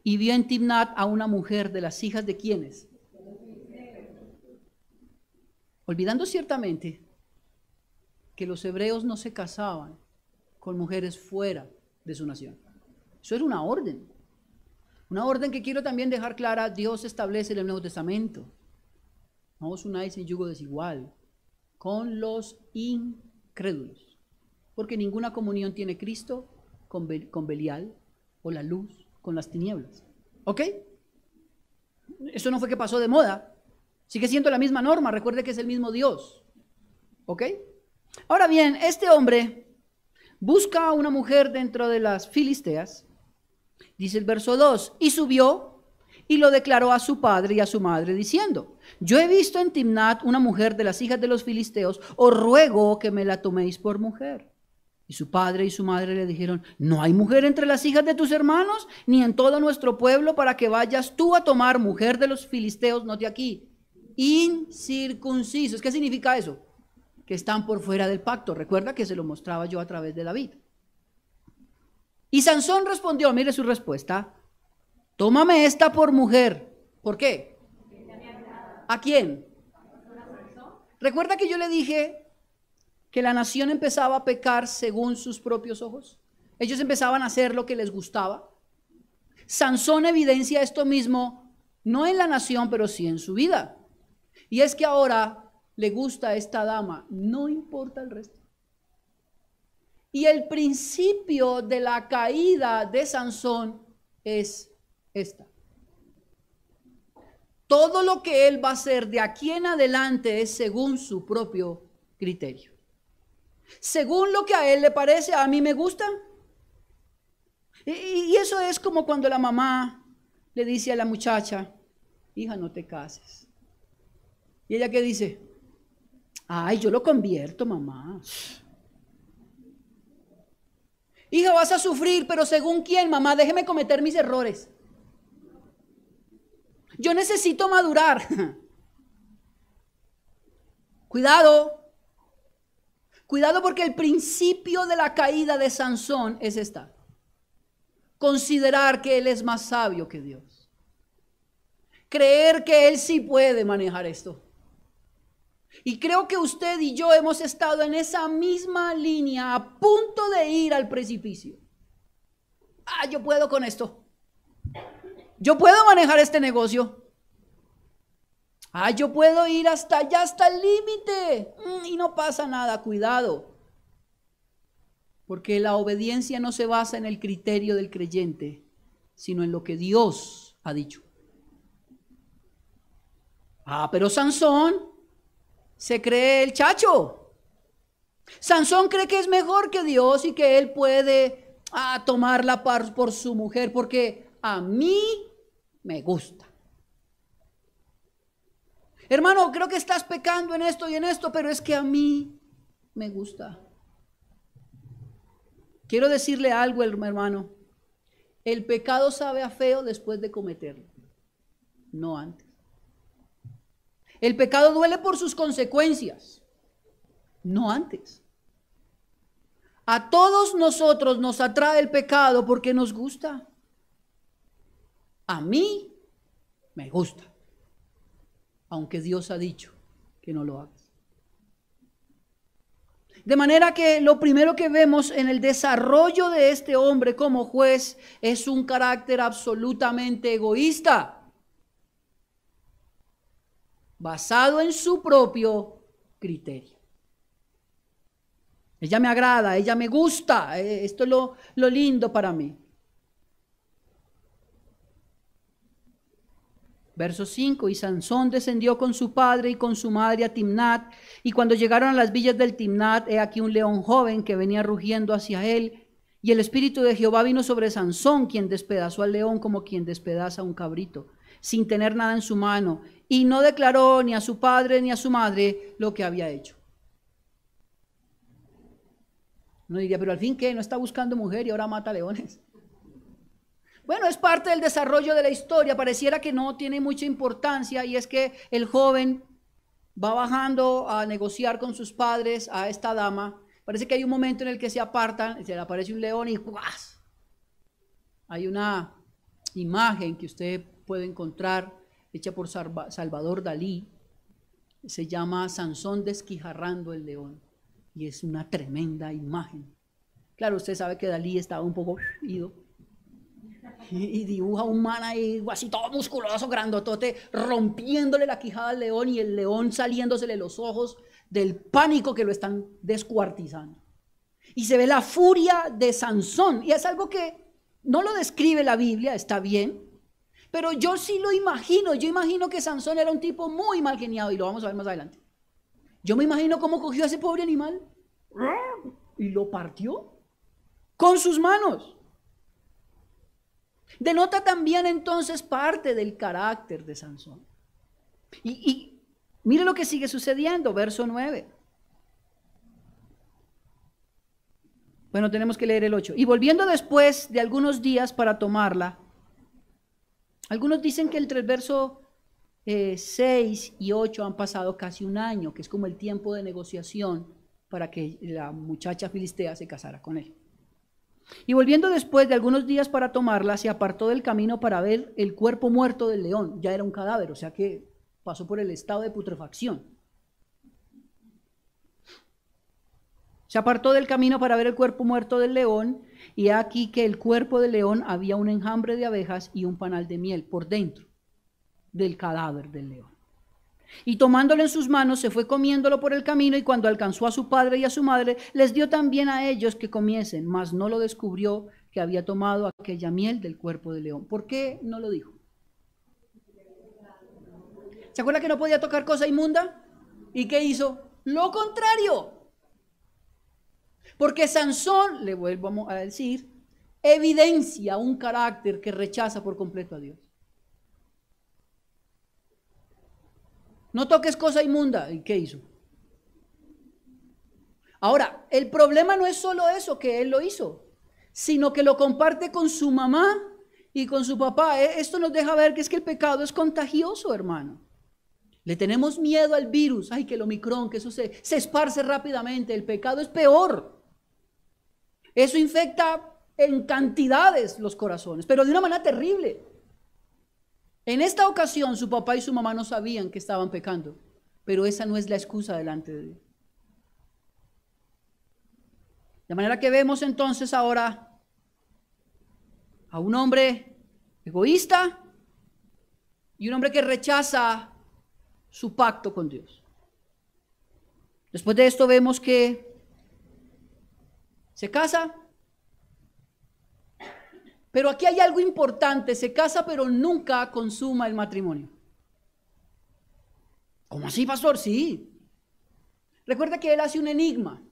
A: y vio en Timnat a una mujer de las hijas de ¿quiénes? Olvidando ciertamente que los hebreos no se casaban con mujeres fuera de su nación. Eso era una orden que quiero también dejar clara, Dios establece en el Nuevo Testamento. No os unáis en yugo desigual con los incrédulos, porque ninguna comunión tiene Cristo con Belial o la luz con las tinieblas. ¿Ok? Eso no fue que pasó de moda, sigue siendo la misma norma, recuerde que es el mismo Dios. ¿Ok? Ahora bien, este hombre busca a una mujer dentro de las filisteas, dice el verso 2, y subió y lo declaró a su padre y a su madre, diciendo, yo he visto en Timnat una mujer de las hijas de los filisteos, os ruego que me la toméis por mujer. Y su padre y su madre le dijeron, no hay mujer entre las hijas de tus hermanos, ni en todo nuestro pueblo, para que vayas tú a tomar mujer de los filisteos, note aquí, incircuncisos. ¿Qué significa eso? Que están por fuera del pacto. Recuerda que se lo mostraba yo a través de David. Y Sansón respondió, mire su respuesta, tómame esta por mujer. ¿Por qué? ¿A quién? Recuerda que yo le dije que la nación empezaba a pecar según sus propios ojos. Ellos empezaban a hacer lo que les gustaba. Sansón evidencia esto mismo, no en la nación, pero sí en su vida. Y es que ahora le gusta a esta dama, no importa el resto. Y el principio de la caída de Sansón es esta. Todo lo que él va a hacer de aquí en adelante es según su propio criterio. Según lo que a él le parece, a mí me gusta. Y eso es como cuando la mamá le dice a la muchacha, hija, no te cases. Y ella ¿qué dice? Ay, yo lo convierto, mamá. Hija, vas a sufrir, pero ¿según quién, mamá? Déjeme cometer mis errores. Yo necesito madurar. Cuidado. Cuidado porque el principio de la caída de Sansón es esta. Considerar que él es más sabio que Dios. Creer que él sí puede manejar esto. Y creo que usted y yo hemos estado en esa misma línea a punto de ir al precipicio. Yo puedo con esto. Yo puedo manejar este negocio. Yo puedo ir hasta allá, hasta el límite. Y no pasa nada, cuidado. Porque la obediencia no se basa en el criterio del creyente, sino en lo que Dios ha dicho. Pero Sansón se cree el chacho. Sansón cree que es mejor que Dios y que él puede tomarla por su mujer porque a mí me gusta. Hermano, creo que estás pecando en esto y en esto, pero es que a mí me gusta. Quiero decirle algo, hermano. El pecado sabe a feo después de cometerlo, no antes. El pecado duele por sus consecuencias, no antes. A todos nosotros nos atrae el pecado porque nos gusta. A mí me gusta, aunque Dios ha dicho que no lo hagas. De manera que lo primero que vemos en el desarrollo de este hombre como juez es un carácter absolutamente egoísta, basado en su propio criterio. Ella me agrada, ella me gusta, esto es lo lindo para mí. Verso 5, y Sansón descendió con su padre y con su madre a Timnat, y cuando llegaron a las villas del Timnat, he aquí un león joven que venía rugiendo hacia él, y el espíritu de Jehová vino sobre Sansón, quien despedazó al león como quien despedaza un cabrito, sin tener nada en su mano, y no declaró ni a su padre ni a su madre lo que había hecho. Uno diría, pero al fin, ¿qué? ¿No está buscando mujer y ahora mata leones? Bueno, es parte del desarrollo de la historia, pareciera que no tiene mucha importancia, y es que el joven va bajando a negociar con sus padres a esta dama. Parece que hay un momento en el que se apartan, se le aparece un león y ¡guas! Hay una imagen que usted puede encontrar, hecha por Salvador Dalí, se llama Sansón desquijarrando el león, y es una tremenda imagen. Claro, usted sabe que Dalí estaba un poco ido, y dibuja un man ahí así todo musculoso, grandotote, rompiéndole la quijada al león y el león saliéndosele los ojos del pánico que lo están descuartizando. Y se ve la furia de Sansón, y es algo que no lo describe la Biblia, está bien, pero yo sí lo imagino. Yo imagino que Sansón era un tipo muy mal geniado, y lo vamos a ver más adelante. Yo me imagino cómo cogió a ese pobre animal y lo partió con sus manos. Denota también entonces parte del carácter de Sansón. Y mire lo que sigue sucediendo, verso 9. Bueno, tenemos que leer el 8. Y volviendo después de algunos días para tomarla, algunos dicen que entre el verso 6 y 8 han pasado casi un año, que es como el tiempo de negociación para que la muchacha filistea se casara con él. Y volviendo después de algunos días para tomarla, se apartó del camino para ver el cuerpo muerto del león. Ya era un cadáver, o sea que pasó por el estado de putrefacción. Se apartó del camino para ver el cuerpo muerto del león, y aquí que el cuerpo del león había un enjambre de abejas y un panal de miel por dentro del cadáver del león. Y tomándolo en sus manos, se fue comiéndolo por el camino, y cuando alcanzó a su padre y a su madre, les dio también a ellos que comiesen, mas no lo descubrió que había tomado aquella miel del cuerpo del león. ¿Por qué no lo dijo? ¿Se acuerda que no podía tocar cosa inmunda? ¿Y qué hizo? Lo contrario. Porque Sansón, le vuelvo a decir, evidencia un carácter que rechaza por completo a Dios. No toques cosa inmunda. ¿Y qué hizo? Ahora, el problema no es solo eso, que él lo hizo, sino que lo comparte con su mamá y con su papá. Esto nos deja ver que es que el pecado es contagioso, hermano. Le tenemos miedo al virus, ay, que el Omicron, que eso se esparce rápidamente. El pecado es peor. Eso infecta en cantidades los corazones, pero de una manera terrible. En esta ocasión su papá y su mamá no sabían que estaban pecando, pero esa no es la excusa delante de Dios. De manera que vemos entonces ahora a un hombre egoísta y un hombre que rechaza su pacto con Dios. Después de esto vemos que se casa, pero aquí hay algo importante: se casa pero nunca consuma el matrimonio. ¿Cómo así, pastor? Sí. Recuerda que él hace un enigma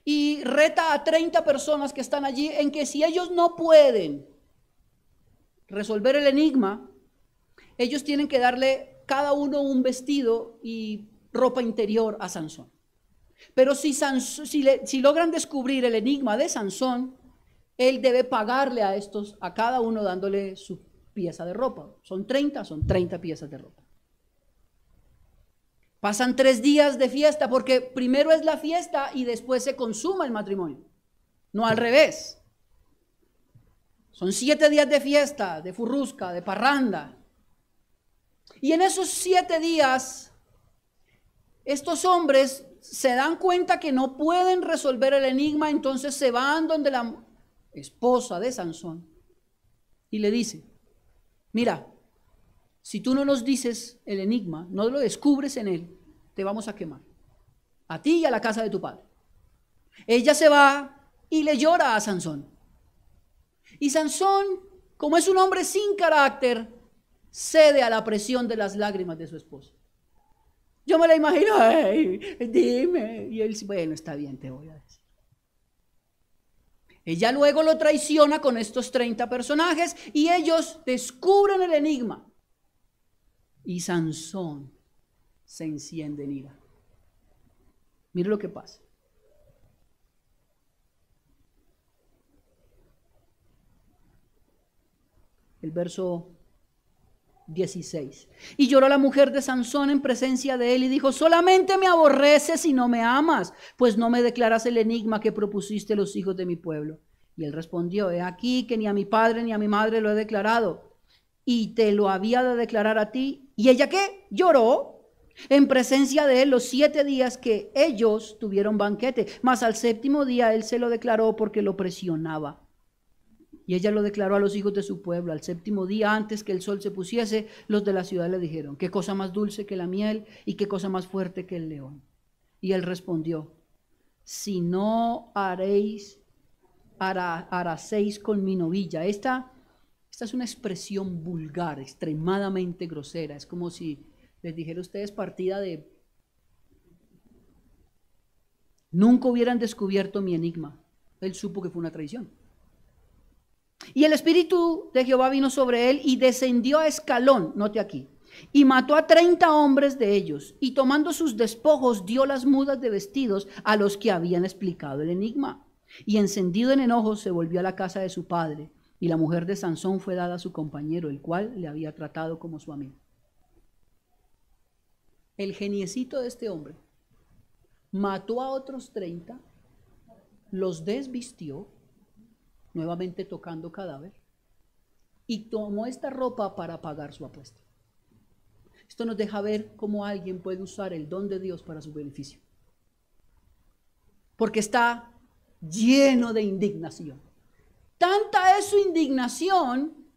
A: y reta a 30 personas que están allí en que si ellos no pueden resolver el enigma, ellos tienen que darle cada uno un vestido y ropa interior a Sansón. Pero si logran descubrir el enigma de Sansón, él debe pagarle a cada uno dándole su pieza de ropa. Son 30 piezas de ropa. Pasan 3 días de fiesta, porque primero es la fiesta y después se consuma el matrimonio. No al revés. Son 7 días de fiesta, de furrusca, de parranda. Y en esos 7 días, estos hombres se dan cuenta que no pueden resolver el enigma, entonces se van donde la esposa de Sansón y le dice: mira, si tú no nos dices el enigma, no lo descubres en él, te vamos a quemar, a ti y a la casa de tu padre. Ella se va y le llora a Sansón. Y Sansón, como es un hombre sin carácter, cede a la presión de las lágrimas de su esposa. Yo me la imagino: ay, dime. Y él dice: bueno, está bien, te voy a decir. Ella luego lo traiciona con estos 30 personajes y ellos descubren el enigma. Y Sansón se enciende en ira. Mire lo que pasa. El verso 16. Y lloró la mujer de Sansón en presencia de él y dijo: solamente me aborreces y no me amas, pues no me declaras el enigma que propusiste a los hijos de mi pueblo. Y él respondió: he aquí que ni a mi padre ni a mi madre lo he declarado, y te lo había de declarar a ti. ¿Y ella qué? Lloró en presencia de él los 7 días que ellos tuvieron banquete, mas al 7º día él se lo declaró porque lo presionaba. Y ella lo declaró a los hijos de su pueblo. Al 7º día, antes que el sol se pusiese, los de la ciudad le dijeron: qué cosa más dulce que la miel y qué cosa más fuerte que el león. Y él respondió: si no haracéis con mi novilla. Esta es una expresión vulgar, extremadamente grosera. Es como si les dijera a ustedes partida de: nunca hubieran descubierto mi enigma. Él supo que fue una traición. Y el espíritu de Jehová vino sobre él y descendió a escalón, note aquí, y mató a 30 hombres de ellos, y tomando sus despojos dio las mudas de vestidos a los que habían explicado el enigma. Y encendido en enojo se volvió a la casa de su padre, y la mujer de Sansón fue dada a su compañero, el cual le había tratado como su amigo. El geniecito de este hombre mató a otros 30, los desvistió, nuevamente tocando cadáver, y tomó esta ropa para pagar su apuesta. Esto nos deja ver cómo alguien puede usar el don de Dios para su beneficio, porque está lleno de indignación. Tanta es su indignación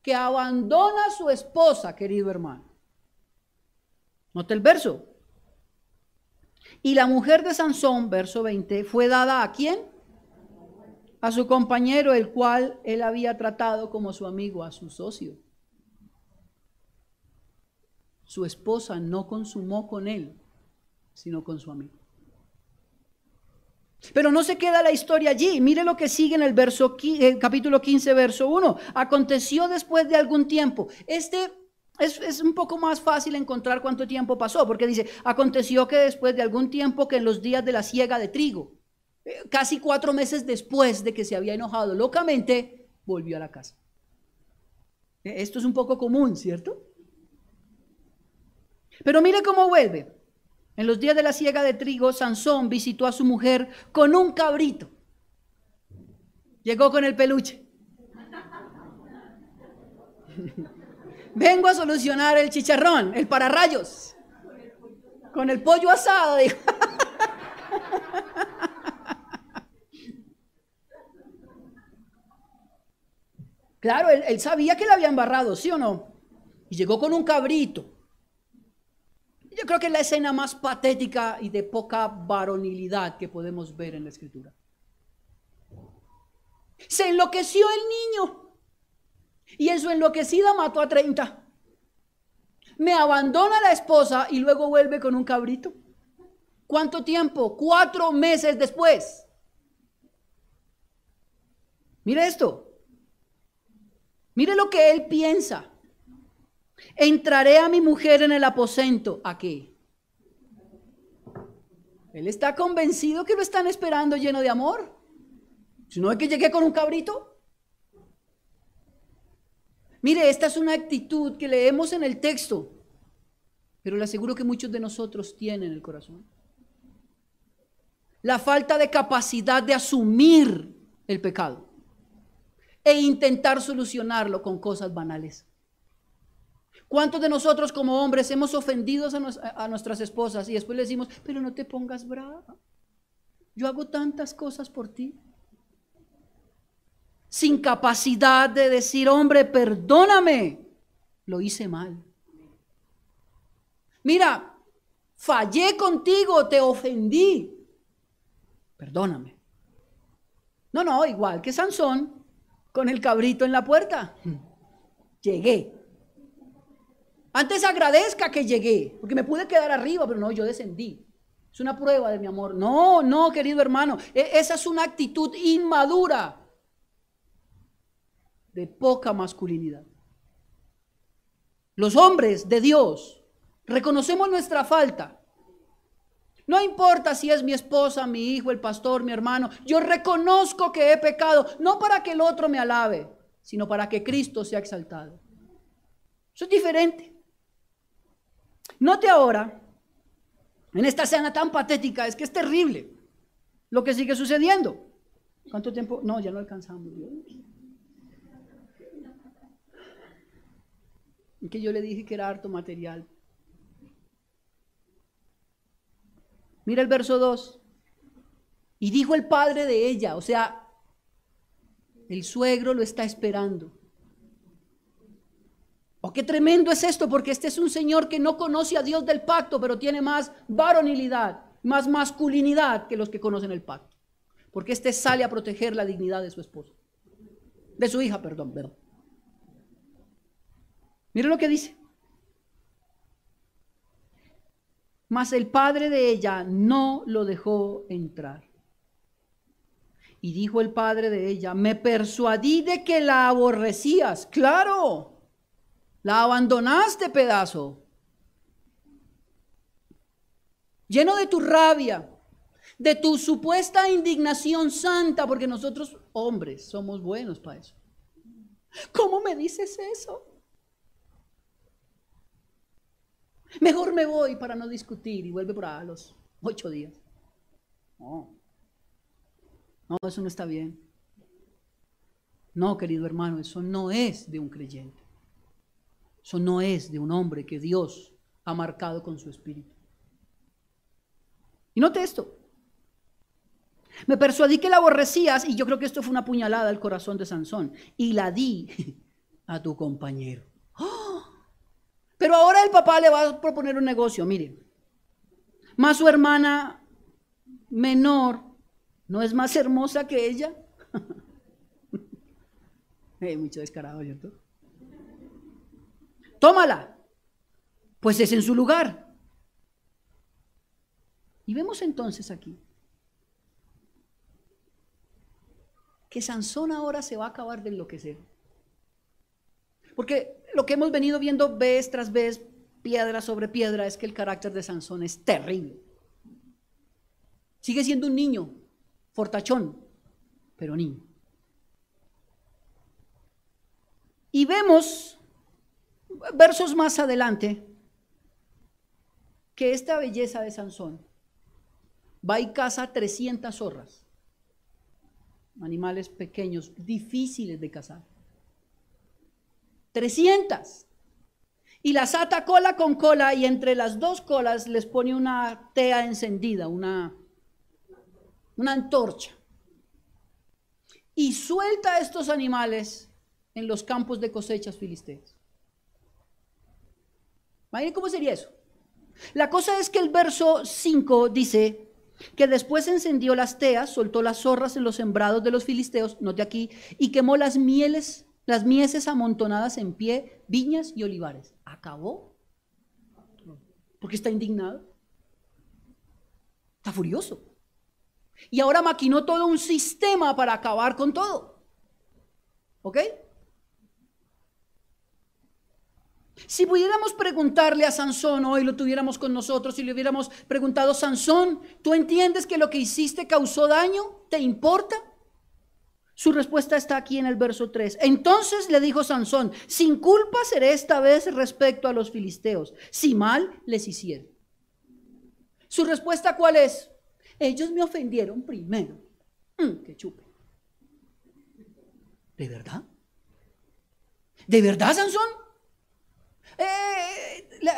A: que abandona a su esposa, querido hermano. Note el verso. Y la mujer de Sansón, verso 20, fue dada ¿a quién? A su compañero, el cual él había tratado como su amigo, a su socio. Su esposa no consumó con él, sino con su amigo. Pero no se queda la historia allí. Mire lo que sigue en el capítulo 15, verso 1. Aconteció después de algún tiempo. Es un poco más fácil encontrar cuánto tiempo pasó, porque dice: aconteció que después de algún tiempo, que en los días de la siega de trigo. Casi 4 meses después de que se había enojado locamente, volvió a la casa. Esto es un poco común, ¿cierto? Pero mire cómo vuelve. En los días de la siega de trigo, Sansón visitó a su mujer con un cabrito. Llegó con el peluche. Vengo a solucionar el chicharrón, el pararrayos. Con el pollo asado, dijo. Claro, él sabía que la había embarrado, ¿sí o no? Y llegó con un cabrito. Yo creo que es la escena más patética y de poca varonilidad que podemos ver en la Escritura. Se enloqueció el niño y en su enloquecida mató a 30. Me abandona la esposa y luego vuelve con un cabrito. ¿Cuánto tiempo? 4 meses después. Mire esto. Mire lo que él piensa. Entraré a mi mujer en el aposento. ¿A qué? Él está convencido que lo están esperando lleno de amor. Si no es que llegué con un cabrito. Mire, esta es una actitud que leemos en el texto, pero le aseguro que muchos de nosotros tienen en el corazón. La falta de capacidad de asumir el pecado e intentar solucionarlo con cosas banales. ¿Cuántos de nosotros como hombres hemos ofendido a nuestras esposas y después le decimos, pero no te pongas brava, yo hago tantas cosas por ti? Sin capacidad de decir, hombre, perdóname, lo hice mal. Mira, fallé contigo, te ofendí, perdóname. No, igual que Sansón con el cabrito en la puerta. Llegué. Antes agradezca que llegué, porque me pude quedar arriba, pero no, yo descendí. Es una prueba de mi amor. No, querido hermano, esa es una actitud inmadura, de poca masculinidad. Los hombres de Dios reconocemos nuestra falta. No importa si es mi esposa, mi hijo, el pastor, mi hermano. Yo reconozco que he pecado, no para que el otro me alabe, sino para que Cristo sea exaltado. Eso es diferente. Note ahora, en esta escena tan patética, es que es terrible lo que sigue sucediendo. ¿Cuánto tiempo? No, ya no alcanzamos. Y que yo le dije que era harto material. Mira el verso 2. Y dijo el padre de ella, o sea, el suegro lo está esperando. Oh, qué tremendo es esto, porque este es un señor que no conoce a Dios del pacto, pero tiene más varonilidad, más masculinidad que los que conocen el pacto. Porque este sale a proteger la dignidad de su esposa. De su hija, perdón. Mire lo que dice. Mas el padre de ella no lo dejó entrar. Y dijo el padre de ella, me persuadí de que la aborrecías. Claro, la abandonaste, pedazo. Lleno de tu rabia, de tu supuesta indignación santa, porque nosotros hombres somos buenos para eso. ¿Cómo me dices eso? Mejor me voy para no discutir y vuelve por ahí a los 8 días. No, eso no está bien. No, querido hermano, eso no es de un creyente. Eso no es de un hombre que Dios ha marcado con su espíritu. Y note esto. Me persuadí que la aborrecías, y yo creo que esto fue una puñalada al corazón de Sansón, y la di a tu compañero. ¡Oh! Pero ahora el papá le va a proponer un negocio, mire. Más su hermana menor, ¿no es más hermosa que ella? Mucho descarado, ¿cierto? Tómala, pues es en su lugar. Y vemos entonces aquí que Sansón ahora se va a acabar de enloquecer. Porque lo que hemos venido viendo vez tras vez, piedra sobre piedra, es que el carácter de Sansón es terrible. Sigue siendo un niño, fortachón, pero niño. Y vemos versos más adelante que esta belleza de Sansón va y caza 300 zorras, animales pequeños, difíciles de cazar. 300. Y las ata cola con cola y entre las dos colas les pone una tea encendida, una antorcha. Y suelta a estos animales en los campos de cosechas filisteos. Imaginen cómo sería eso. La cosa es que el verso 5 dice que después encendió las teas, soltó las zorras en los sembrados de los filisteos, note aquí, y quemó las mieses amontonadas en pie, viñas y olivares. ¿Acabó? Porque está indignado. Está furioso. Y ahora maquinó todo un sistema para acabar con todo. ¿Ok? Si pudiéramos preguntarle a Sansón, hoy lo tuviéramos con nosotros y le hubiéramos preguntado, Sansón, ¿tú entiendes que lo que hiciste causó daño? ¿Te importa? Su respuesta está aquí en el verso 3. Entonces le dijo Sansón, sin culpa seré esta vez respecto a los filisteos, si mal les hiciera. Su respuesta, ¿cuál es? Ellos me ofendieron primero. ¡Qué chupe! ¿De verdad? ¿De verdad, Sansón?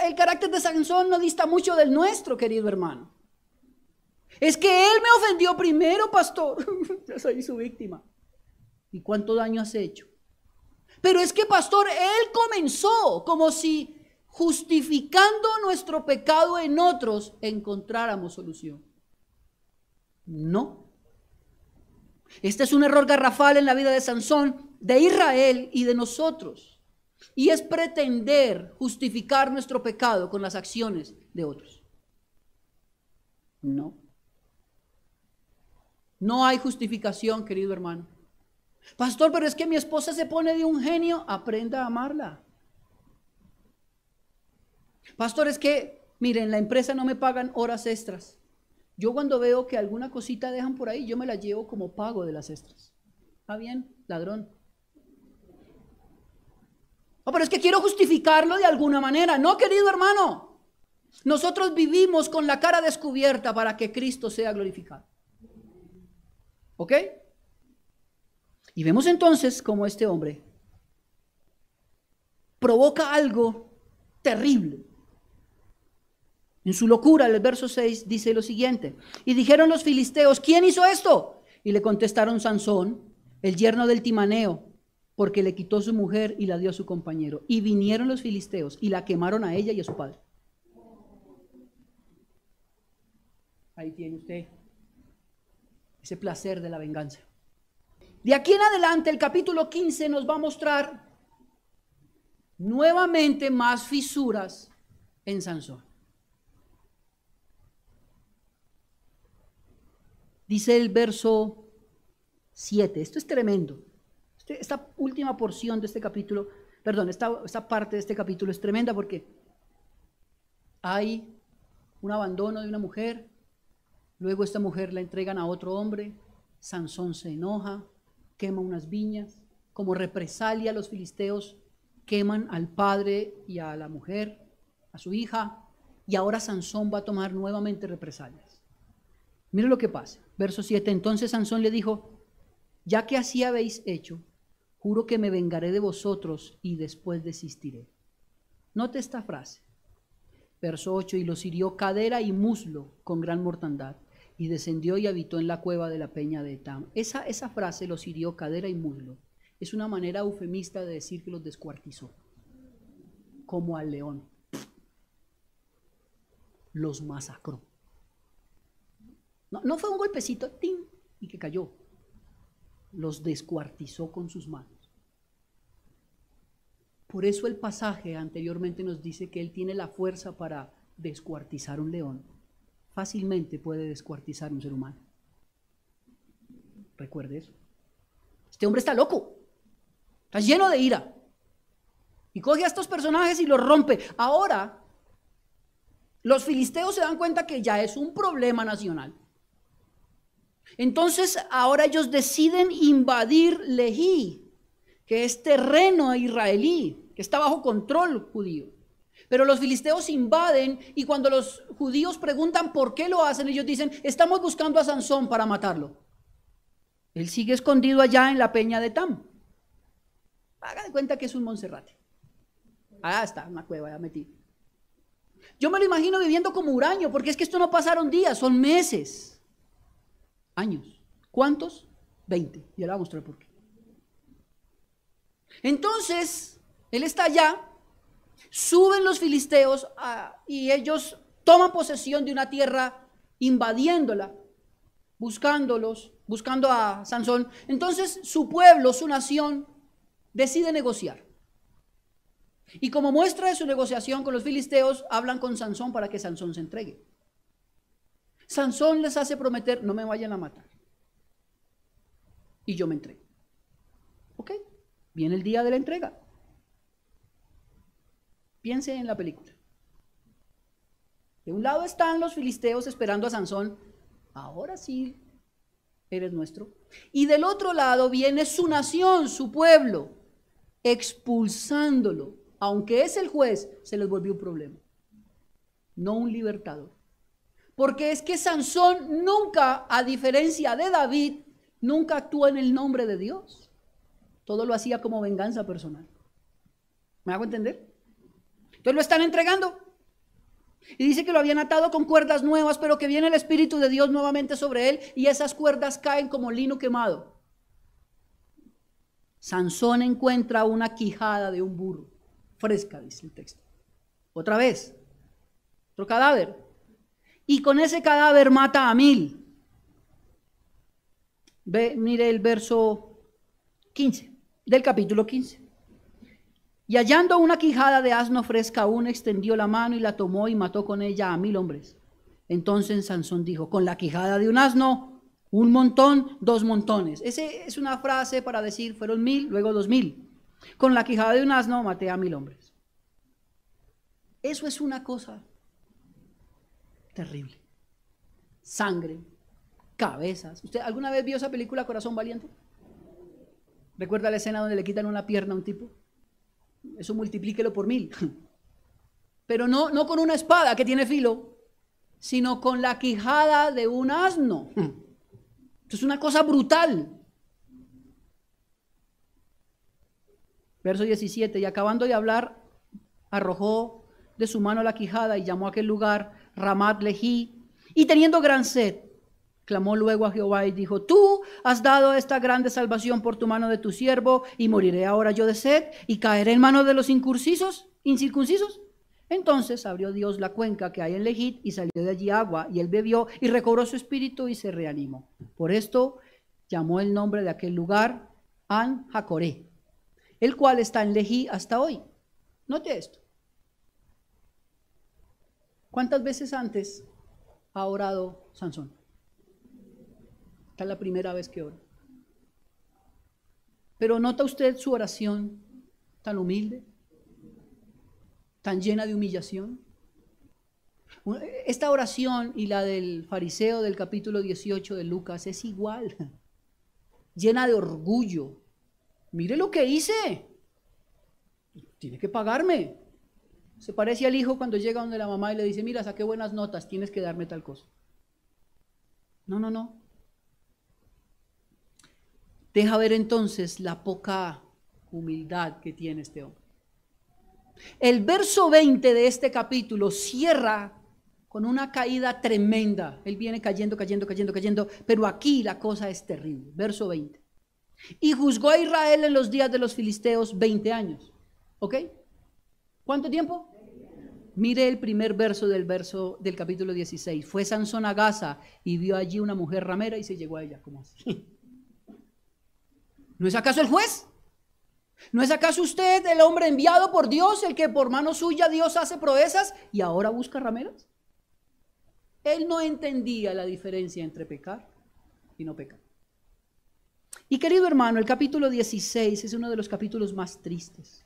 A: El carácter de Sansón no dista mucho del nuestro, querido hermano. Es que él me ofendió primero, pastor. Yo soy su víctima. ¿Y cuánto daño has hecho? Pero es que, pastor, él comenzó como si justificando nuestro pecado en otros encontráramos solución. No. Este es un error garrafal en la vida de Sansón, de Israel y de nosotros. Y es pretender justificar nuestro pecado con las acciones de otros. No. No hay justificación, querido hermano. Pastor, pero es que mi esposa se pone de un genio. Aprenda a amarla. Pastor, es que, miren, en la empresa no me pagan horas extras. Yo cuando veo que alguna cosita dejan por ahí, yo me la llevo como pago de las extras. ¿Está bien? Ladrón. No, pero es que quiero justificarlo de alguna manera. No, querido hermano. Nosotros vivimos con la cara descubierta para que Cristo sea glorificado. ¿Ok? Y vemos entonces cómo este hombre provoca algo terrible. En su locura, el verso 6 dice lo siguiente. Y dijeron los filisteos, ¿quién hizo esto? Y le contestaron Sansón, el yerno del Timaneo, porque le quitó su mujer y la dio a su compañero. Y vinieron los filisteos y la quemaron a ella y a su padre. Ahí tiene usted ese placer de la venganza. De aquí en adelante, el capítulo 15 nos va a mostrar nuevamente más fisuras en Sansón. Dice el verso 7, esto es tremendo. Esta última porción de este capítulo, perdón, esta parte de este capítulo es tremenda porque hay un abandono de una mujer, luego esta mujer la entregan a otro hombre, Sansón se enoja, quema unas viñas, como represalia los filisteos queman al padre y a la mujer, a su hija, y ahora Sansón va a tomar nuevamente represalias. Mire lo que pasa, verso 7, entonces Sansón le dijo, ya que así habéis hecho, juro que me vengaré de vosotros y después desistiré. Note esta frase. Verso 8, y los hirió cadera y muslo con gran mortandad, y descendió y habitó en la cueva de la peña de Etam. Esa frase, los hirió cadera y muslo, es una manera eufemista de decir que los descuartizó, como al león. Los masacró. No fue un golpecito, ¡tim!, y que cayó. Los descuartizó con sus manos. Por eso el pasaje anteriormente nos dice que él tiene la fuerza para descuartizar un león. Fácilmente puede descuartizar un ser humano. Recuerde eso. Este hombre está loco. Está lleno de ira. Y coge a estos personajes y los rompe. Ahora, los filisteos se dan cuenta que ya es un problema nacional. Entonces ahora ellos deciden invadir Lejí, que es terreno israelí, que está bajo control judío. Pero los filisteos invaden y cuando los judíos preguntan por qué lo hacen, ellos dicen, estamos buscando a Sansón para matarlo. Él sigue escondido allá en la peña de Tam. Haga de cuenta que es un Monserrate. Ah, está, una cueva ya metido. Yo me lo imagino viviendo como huraño, porque es que esto no pasaron días, son meses, años. ¿Cuántos? 20. Ya le voy a mostrar por qué. Entonces, él está allá, suben los filisteos y ellos toman posesión de una tierra, invadiéndola, buscando a Sansón. Entonces, su pueblo, su nación, decide negociar. Y como muestra de su negociación con los filisteos, hablan con Sansón para que Sansón se entregue. Sansón les hace prometer, no me vayan a matar. Y yo me entrego. ¿Ok? Viene el día de la entrega. Piense en la película. De un lado están los filisteos esperando a Sansón. Ahora sí, eres nuestro. Y del otro lado viene su nación, su pueblo, expulsándolo. Aunque es el juez, se les volvió un problema. No un libertador. Porque es que Sansón nunca, a diferencia de David, nunca actuó en el nombre de Dios. Todo lo hacía como venganza personal. ¿Me hago entender? Entonces lo están entregando. Y dice que lo habían atado con cuerdas nuevas, pero que viene el Espíritu de Dios nuevamente sobre él y esas cuerdas caen como lino quemado. Sansón encuentra una quijada de un burro, fresca, dice el texto. Otra vez, otro cadáver. Y con ese cadáver mata a 1000. Mire el verso 15 del capítulo 15. Y hallando una quijada de asno fresca aún, extendió la mano y la tomó y mató con ella a 1000 hombres. Entonces Sansón dijo, con la quijada de un asno, un montón, 2 montones. Ese es una frase para decir, fueron 1000, luego 2000. Con la quijada de un asno maté a 1000 hombres. Eso es una cosa terrible. Sangre, cabezas. ¿Usted alguna vez vio esa película Corazón Valiente? ¿Recuerda la escena donde le quitan una pierna a un tipo? Eso multiplíquelo por 1000. Pero no con una espada que tiene filo, sino con la quijada de un asno. Esto es una cosa brutal. Verso 17, y acabando de hablar, arrojó de su mano la quijada y llamó a aquel lugar Ramat Lejí, y teniendo gran sed, clamó luego a Jehová y dijo, tú has dado esta grande salvación por tu mano de tu siervo, y moriré ahora yo de sed, y caeré en manos de los incircuncisos. Entonces abrió Dios la cuenca que hay en Lejí, y salió de allí agua, y él bebió, y recobró su espíritu, y se reanimó. Por esto llamó el nombre de aquel lugar An Jacoré, el cual está en Lejí hasta hoy. Note esto. ¿Cuántas veces antes ha orado Sansón? Esta es la primera vez que ora. Pero ¿nota usted su oración tan humilde? Tan llena de humillación. Esta oración y la del fariseo del capítulo 18 de Lucas es igual. Llena de orgullo. Mire lo que hice. Tiene que pagarme. Se parece al hijo cuando llega donde la mamá y le dice, mira, saqué buenas notas, tienes que darme tal cosa. No. Deja ver entonces la poca humildad que tiene este hombre. El verso 20 de este capítulo cierra con una caída tremenda. Él viene cayendo, pero aquí la cosa es terrible. Verso 20. Y juzgó a Israel en los días de los filisteos 20 años. ¿Ok? ¿Cuánto tiempo? Mire el primer verso del capítulo 16. Fue Sansón a Gaza y vio allí una mujer ramera y se llegó a ella. ¿Cómo así? ¿No es acaso el juez? ¿No es acaso usted el hombre enviado por Dios, el que por mano suya Dios hace proezas y ahora busca rameras? Él no entendía la diferencia entre pecar y no pecar. Y querido hermano, el capítulo 16 es uno de los capítulos más tristes.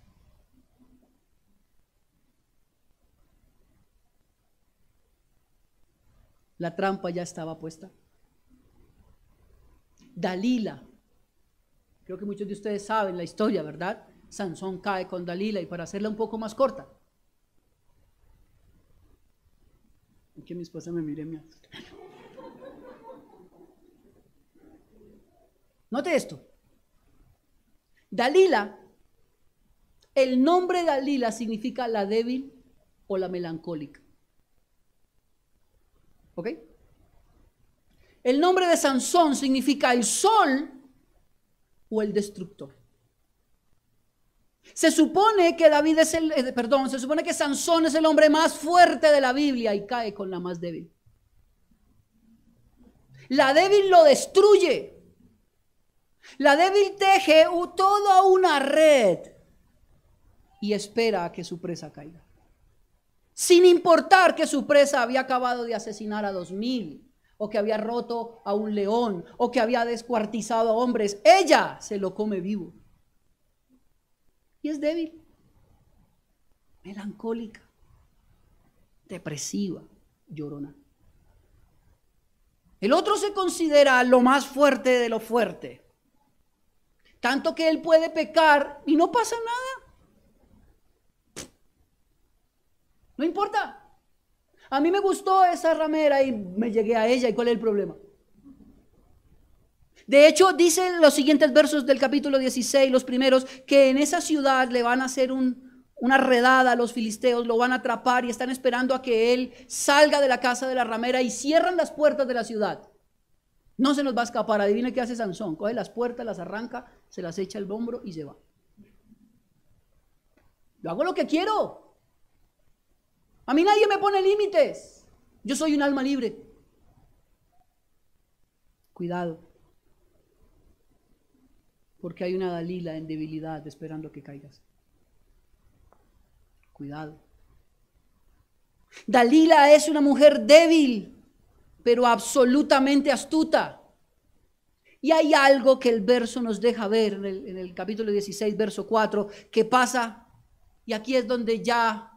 A: La trampa ya estaba puesta. Dalila. Creo que muchos de ustedes saben la historia, ¿verdad? Sansón cae con Dalila, y para hacerla un poco más corta. Que mi esposa me mire. Note esto. Dalila, el nombre Dalila significa la débil o la melancólica. ¿Ok? El nombre de Sansón significa el sol o el destructor. Se supone que se supone que Sansón es el hombre más fuerte de la Biblia y cae con la más débil. La débil lo destruye. La débil teje toda una red y espera a que su presa caiga. Sin importar que su presa había acabado de asesinar a 2000, o que había roto a un león, o que había descuartizado a hombres, ella se lo come vivo. Y es débil, melancólica, depresiva, llorona. El otro se considera lo más fuerte de lo fuerte, tanto que él puede pecar y no pasa nada. No importa. A mí me gustó esa ramera y me llegué a ella. ¿Y cuál es el problema? De hecho, dice los siguientes versos del capítulo 16, los primeros, que en esa ciudad le van a hacer una redada a los filisteos, lo van a atrapar y están esperando a que él salga de la casa de la ramera y cierran las puertas de la ciudad. No se nos va a escapar. Adivine qué hace Sansón. Coge las puertas, las arranca, se las echa al hombro y se va. Yo hago lo que quiero. A mí nadie me pone límites. Yo soy un alma libre. Cuidado. Porque hay una Dalila en debilidad esperando que caigas. Cuidado. Dalila es una mujer débil, pero absolutamente astuta. Y hay algo que el verso nos deja ver en el capítulo 16, verso 4, que pasa, y aquí es donde ya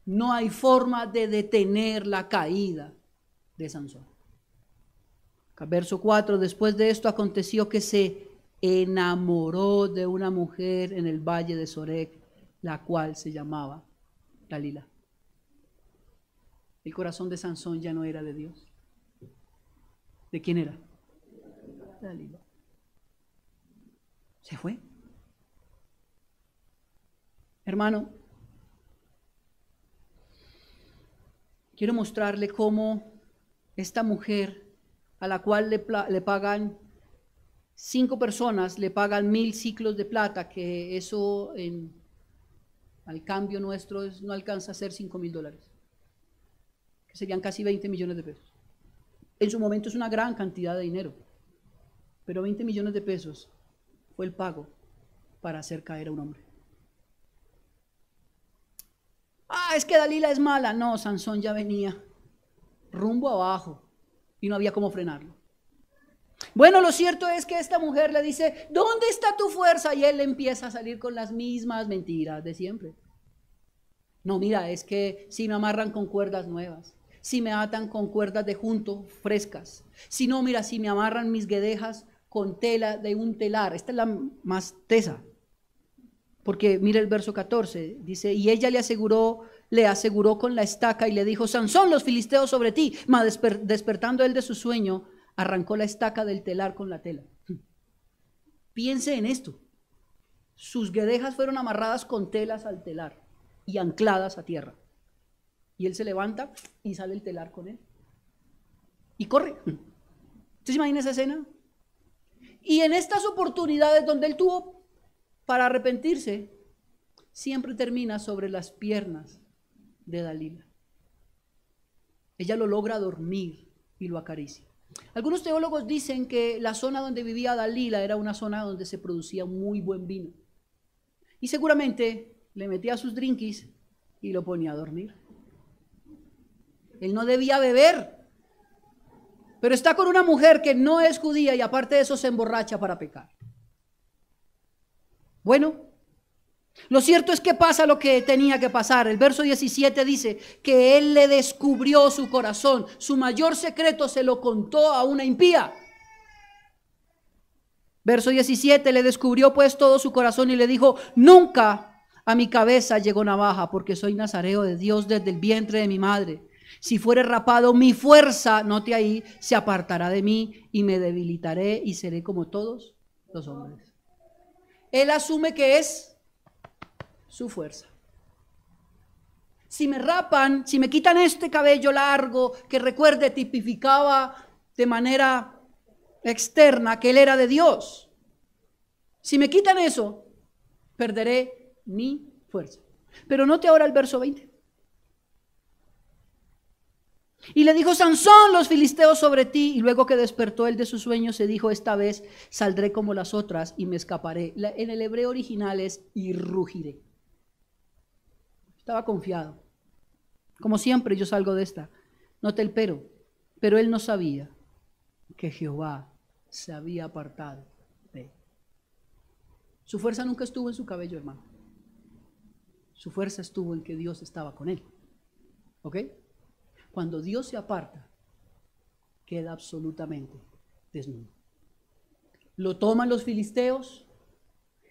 A: no hay forma de detener la caída de Sansón. Verso 4, después de esto aconteció que se enamoró de una mujer en el valle de Sorek, la cual se llamaba Dalila. El corazón de Sansón ya no era de Dios. ¿De quién era? Dalila. Se fue. Hermano, quiero mostrarle cómo esta mujer, a la cual le pagan 5 personas, le pagan 1000 ciclos de plata, que eso al cambio nuestro no alcanza a ser $5,000, que serían casi 20 millones de pesos. En su momento es una gran cantidad de dinero, pero 20 millones de pesos fue el pago para hacer caer a un hombre. Es que Dalila es mala. No, Sansón ya venía rumbo abajo y no había cómo frenarlo. Bueno, lo cierto es que esta mujer le dice, ¿dónde está tu fuerza? Y él empieza a salir con las mismas mentiras de siempre. No, mira, es que si me amarran con cuerdas nuevas, si me atan con cuerdas de junto frescas, si no, mira, si me amarran mis guedejas con tela de un telar. Esta es la más tesa. Porque mira el verso 14, dice, y ella le aseguró con la estaca y le dijo, Sansón, los filisteos sobre ti. Mas despertando él de su sueño, arrancó la estaca del telar con la tela. Piense en esto. Sus guedejas fueron amarradas con telas al telar y ancladas a tierra. Y él se levanta y sale el telar con él. Y corre. ¿Usted se imagina esa escena? Y en estas oportunidades donde él tuvo para arrepentirse, siempre termina sobre las piernas de Dalila. Ella lo logra dormir y lo acaricia. Algunos teólogos dicen que la zona donde vivía Dalila era una zona donde se producía muy buen vino. Y seguramente le metía sus drinkies y lo ponía a dormir. Él no debía beber, pero está con una mujer que no es judía y aparte de eso se emborracha para pecar. Bueno, lo cierto es que pasa lo que tenía que pasar. El verso 17 dice que él le descubrió su corazón. Su mayor secreto se lo contó a una impía. Verso 17, le descubrió pues todo su corazón y le dijo, nunca a mi cabeza llegó navaja, porque soy nazareo de Dios desde el vientre de mi madre. Si fuere rapado, mi fuerza, note ahí, se apartará de mí y me debilitaré y seré como todos los hombres. Él asume que es su fuerza. Si me rapan, si me quitan este cabello largo, que recuerde tipificaba de manera externa que él era de Dios. Si me quitan eso, perderé mi fuerza. Pero note ahora el verso 20. Y le dijo Sansón, los filisteos sobre ti. Y luego que despertó él de su sueño, se dijo, esta vez saldré como las otras y me escaparé. En el hebreo original es y rugiré. Estaba confiado. Como siempre yo salgo de esta. Note el pero él no sabía que Jehová se había apartado de él. Su fuerza nunca estuvo en su cabello, hermano. Su fuerza estuvo en que Dios estaba con él. ¿Ok? Cuando Dios se aparta, queda absolutamente desnudo. Lo toman los filisteos,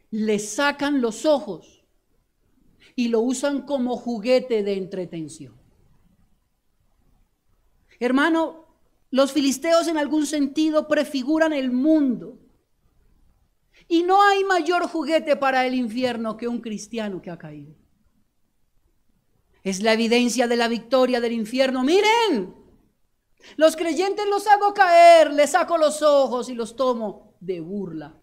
A: le sacan los ojos y lo usan como juguete de entretención. Hermano, los filisteos en algún sentido prefiguran el mundo. Y no hay mayor juguete para el infierno que un cristiano que ha caído. Es la evidencia de la victoria del infierno. Miren, los creyentes los hago caer, les saco los ojos y los tomo de burla.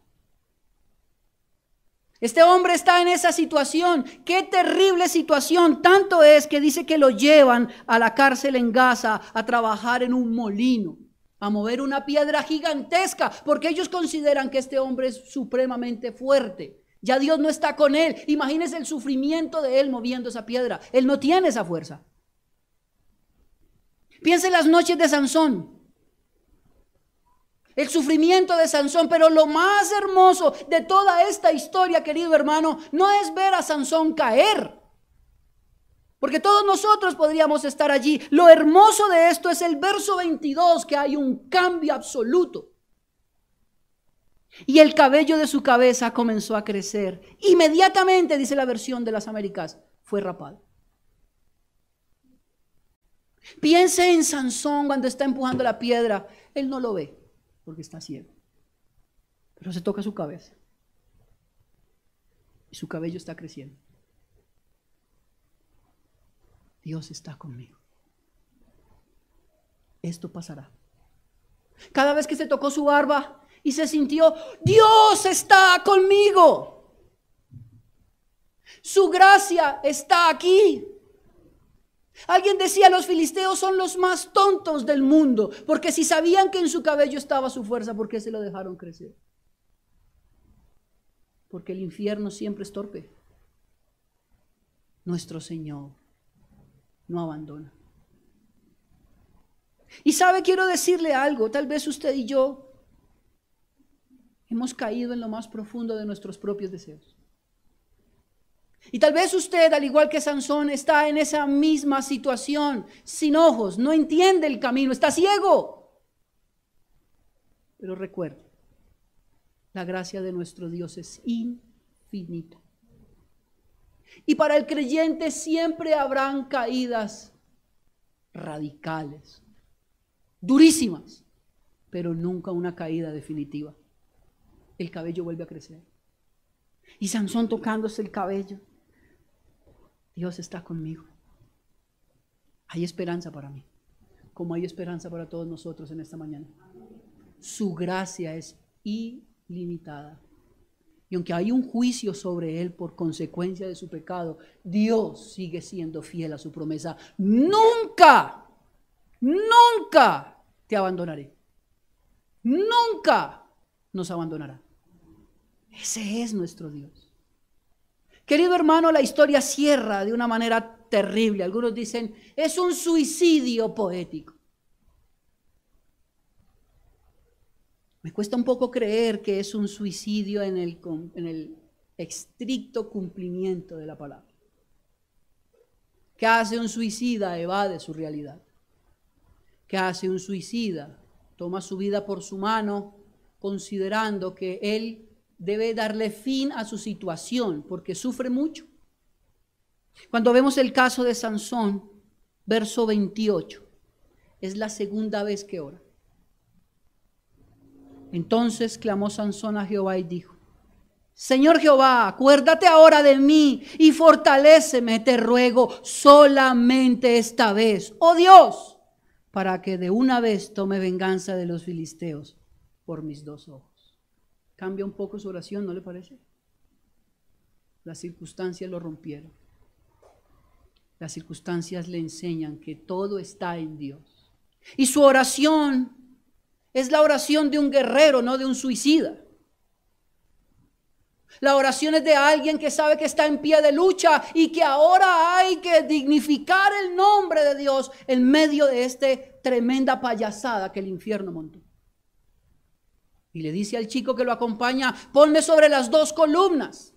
A: Este hombre está en esa situación. Qué terrible situación. Tanto es que dice que lo llevan a la cárcel en Gaza a trabajar en un molino, a mover una piedra gigantesca, porque ellos consideran que este hombre es supremamente fuerte. Ya Dios no está con él. Imagínense el sufrimiento de él moviendo esa piedra. Él no tiene esa fuerza. Piensa en las noches de Sansón. El sufrimiento de Sansón, pero lo más hermoso de toda esta historia, querido hermano, no es ver a Sansón caer, porque todos nosotros podríamos estar allí. Lo hermoso de esto es el verso 22, que hay un cambio absoluto. Y el cabello de su cabeza comenzó a crecer. Inmediatamente, dice la versión de las Américas, fue rapado. Piense en Sansón cuando está empujando la piedra. Él no lo ve porque está ciego, pero se toca su cabeza y su cabello está creciendo. Dios está conmigo. Esto pasará. Cada vez que se tocó su barba y se sintió, Dios está conmigo. Su gracia está aquí. Alguien decía, los filisteos son los más tontos del mundo, porque si sabían que en su cabello estaba su fuerza, ¿por qué se lo dejaron crecer? Porque el infierno siempre es torpe. Nuestro Señor no abandona. Y sabe, quiero decirle algo, tal vez usted y yo hemos caído en lo más profundo de nuestros propios deseos. Y tal vez usted, al igual que Sansón, está en esa misma situación, sin ojos, no entiende el camino, está ciego. Pero recuerde, la gracia de nuestro Dios es infinita. Y para el creyente siempre habrán caídas radicales, durísimas, pero nunca una caída definitiva. El cabello vuelve a crecer. Y Sansón tocándose el cabello. Dios está conmigo. Hay esperanza para mí, como hay esperanza para todos nosotros en esta mañana. Su gracia es ilimitada. Y aunque hay un juicio sobre él por consecuencia de su pecado, Dios sigue siendo fiel a su promesa. Nunca, nunca te abandonaré. Nunca nos abandonará. Ese es nuestro Dios. Querido hermano, la historia cierra de una manera terrible. Algunos dicen, es un suicidio poético. Me cuesta un poco creer que es un suicidio en el estricto cumplimiento de la palabra. ¿Qué hace un suicida? Evade su realidad. ¿Qué hace un suicida? Toma su vida por su mano considerando que él debe darle fin a su situación porque sufre mucho. Cuando vemos el caso de Sansón, verso 28, es la segunda vez que ora. Entonces clamó Sansón a Jehová y dijo: Señor Jehová, acuérdate ahora de mí y fortaléceme, te ruego, solamente esta vez, oh Dios, para que de una vez tome venganza de los filisteos por mis dos ojos. Cambia un poco su oración, ¿no le parece? Las circunstancias lo rompieron. Las circunstancias le enseñan que todo está en Dios. Y su oración es la oración de un guerrero, no de un suicida. La oración es de alguien que sabe que está en pie de lucha y que ahora hay que dignificar el nombre de Dios en medio de esta tremenda payasada que el infierno montó. Y le dice al chico que lo acompaña: ponme sobre las dos columnas.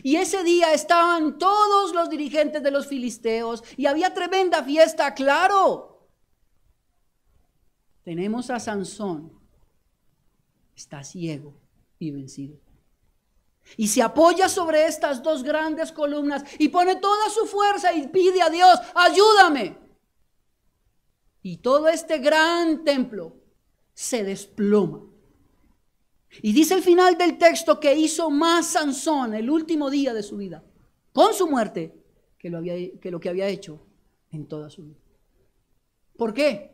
A: Y ese día estaban todos los dirigentes de los filisteos y había tremenda fiesta, claro. Tenemos a Sansón, está ciego y vencido. Y se apoya sobre estas dos grandes columnas y pone toda su fuerza y pide a Dios: ayúdame. Y todo este gran templo se desploma. Y dice el final del texto que hizo más Sansón el último día de su vida, con su muerte, que lo que había hecho en toda su vida. ¿Por qué?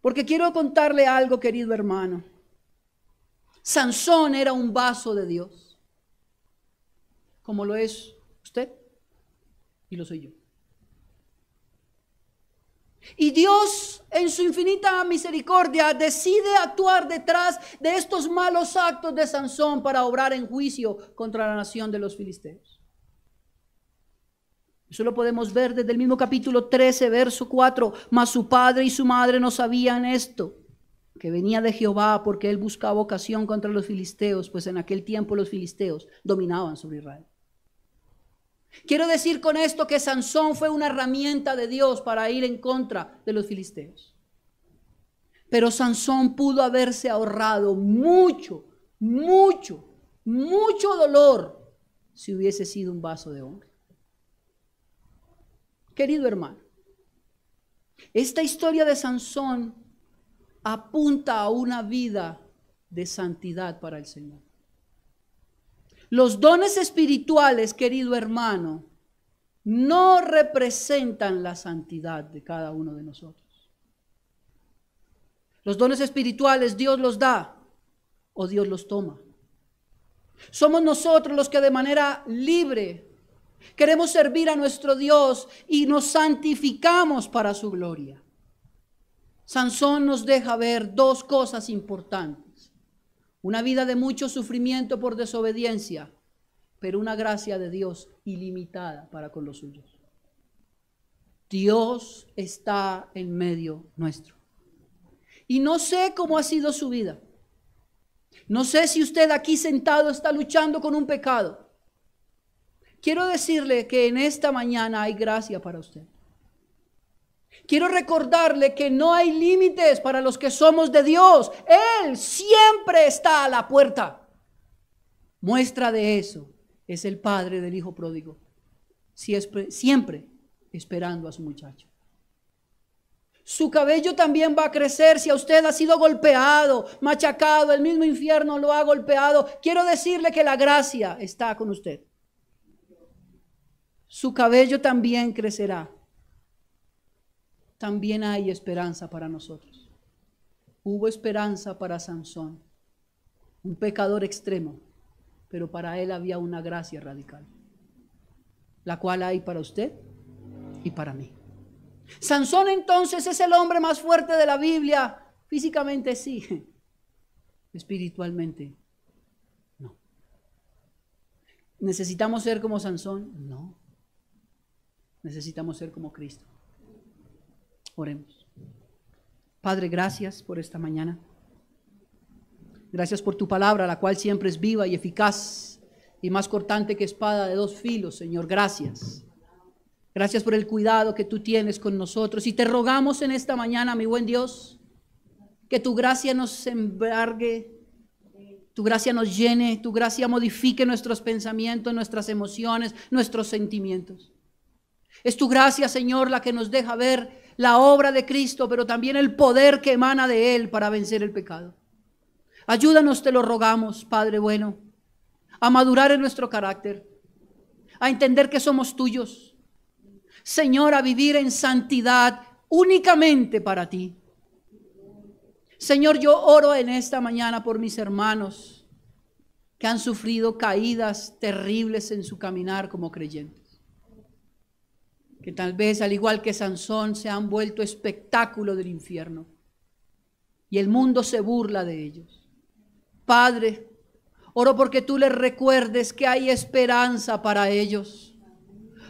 A: Porque quiero contarle algo, querido hermano. Sansón era un vaso de Dios, como lo es usted y lo soy yo. Y Dios, en su infinita misericordia, decide actuar detrás de estos malos actos de Sansón para obrar en juicio contra la nación de los filisteos. Eso lo podemos ver desde el mismo capítulo 13, verso 4. Mas su padre y su madre no sabían esto, que venía de Jehová, porque él buscaba ocasión contra los filisteos, pues en aquel tiempo los filisteos dominaban sobre Israel. Quiero decir con esto que Sansón fue una herramienta de Dios para ir en contra de los filisteos. Pero Sansón pudo haberse ahorrado mucho dolor si hubiese sido un vaso de hombre. Querido hermano, esta historia de Sansón apunta a una vida de santidad para el Señor. Los dones espirituales, querido hermano, no representan la santidad de cada uno de nosotros. Los dones espirituales Dios los da o Dios los toma. Somos nosotros los que de manera libre queremos servir a nuestro Dios y nos santificamos para su gloria. Sansón nos deja ver dos cosas importantes. Una vida de mucho sufrimiento por desobediencia, pero una gracia de Dios ilimitada para con los suyos. Dios está en medio nuestro. Y no sé cómo ha sido su vida. No sé si usted aquí sentado está luchando con un pecado. Quiero decirle que en esta mañana hay gracia para usted. Quiero recordarle que no hay límites para los que somos de Dios. Él siempre está a la puerta. Muestra de eso es el padre del hijo pródigo, siempre esperando a su muchacho. Su cabello también va a crecer si a usted ha sido golpeado, machacado, el mismo infierno lo ha golpeado. Quiero decirle que la gracia está con usted. Su cabello también crecerá. También hay esperanza para nosotros. Hubo esperanza para Sansón, un pecador extremo, pero para él había una gracia radical, la cual hay para usted y para mí. Sansón entonces es el hombre más fuerte de la Biblia. Físicamente sí, espiritualmente no. ¿Necesitamos ser como Sansón? No. Necesitamos ser como Cristo. Oremos. Padre, gracias por esta mañana. Gracias por tu palabra, la cual siempre es viva y eficaz y más cortante que espada de dos filos, Señor. Gracias. Gracias por el cuidado que tú tienes con nosotros. Y te rogamos en esta mañana, mi buen Dios, Que tu gracia nos embargue, tu gracia nos llene, tu gracia modifique nuestros pensamientos, nuestras emociones, nuestros sentimientos. Es tu gracia, Señor, la que nos deja ver la obra de Cristo, pero también el poder que emana de Él para vencer el pecado. Ayúdanos, te lo rogamos, Padre bueno, a madurar en nuestro carácter, a entender que somos tuyos. Señor, a vivir en santidad únicamente para ti. Señor, yo oro en esta mañana por mis hermanos que han sufrido caídas terribles en su caminar como creyentes. Que tal vez, al igual que Sansón, se han vuelto espectáculo del infierno. Y el mundo se burla de ellos. Padre, oro porque tú les recuerdes que hay esperanza para ellos.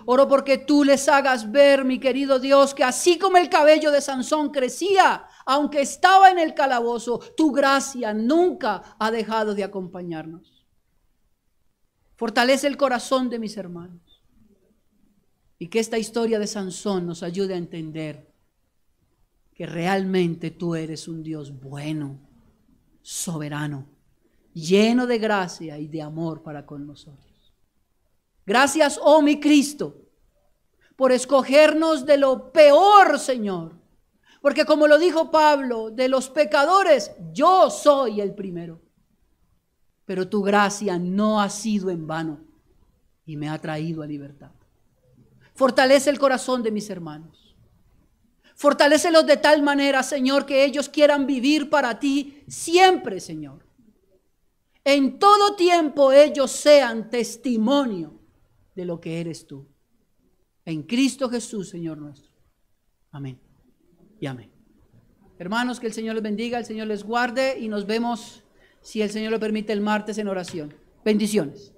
A: Oro porque tú les hagas ver, mi querido Dios, que así como el cabello de Sansón crecía, aunque estaba en el calabozo, tu gracia nunca ha dejado de acompañarnos. Fortalece el corazón de mis hermanos. Y que esta historia de Sansón nos ayude a entender que realmente tú eres un Dios bueno, soberano, lleno de gracia y de amor para con nosotros. Gracias, oh mi Cristo, por escogernos de lo peor, Señor. Porque como lo dijo Pablo, de los pecadores, yo soy el primero. Pero tu gracia no ha sido en vano y me ha traído a libertad. Fortalece el corazón de mis hermanos. Fortalécelos de tal manera, Señor, que ellos quieran vivir para ti siempre, Señor. En todo tiempo ellos sean testimonio de lo que eres tú. En Cristo Jesús, Señor nuestro. Amén y amén. Hermanos, que el Señor les bendiga, el Señor les guarde y nos vemos, si el Señor lo permite, el martes en oración. Bendiciones.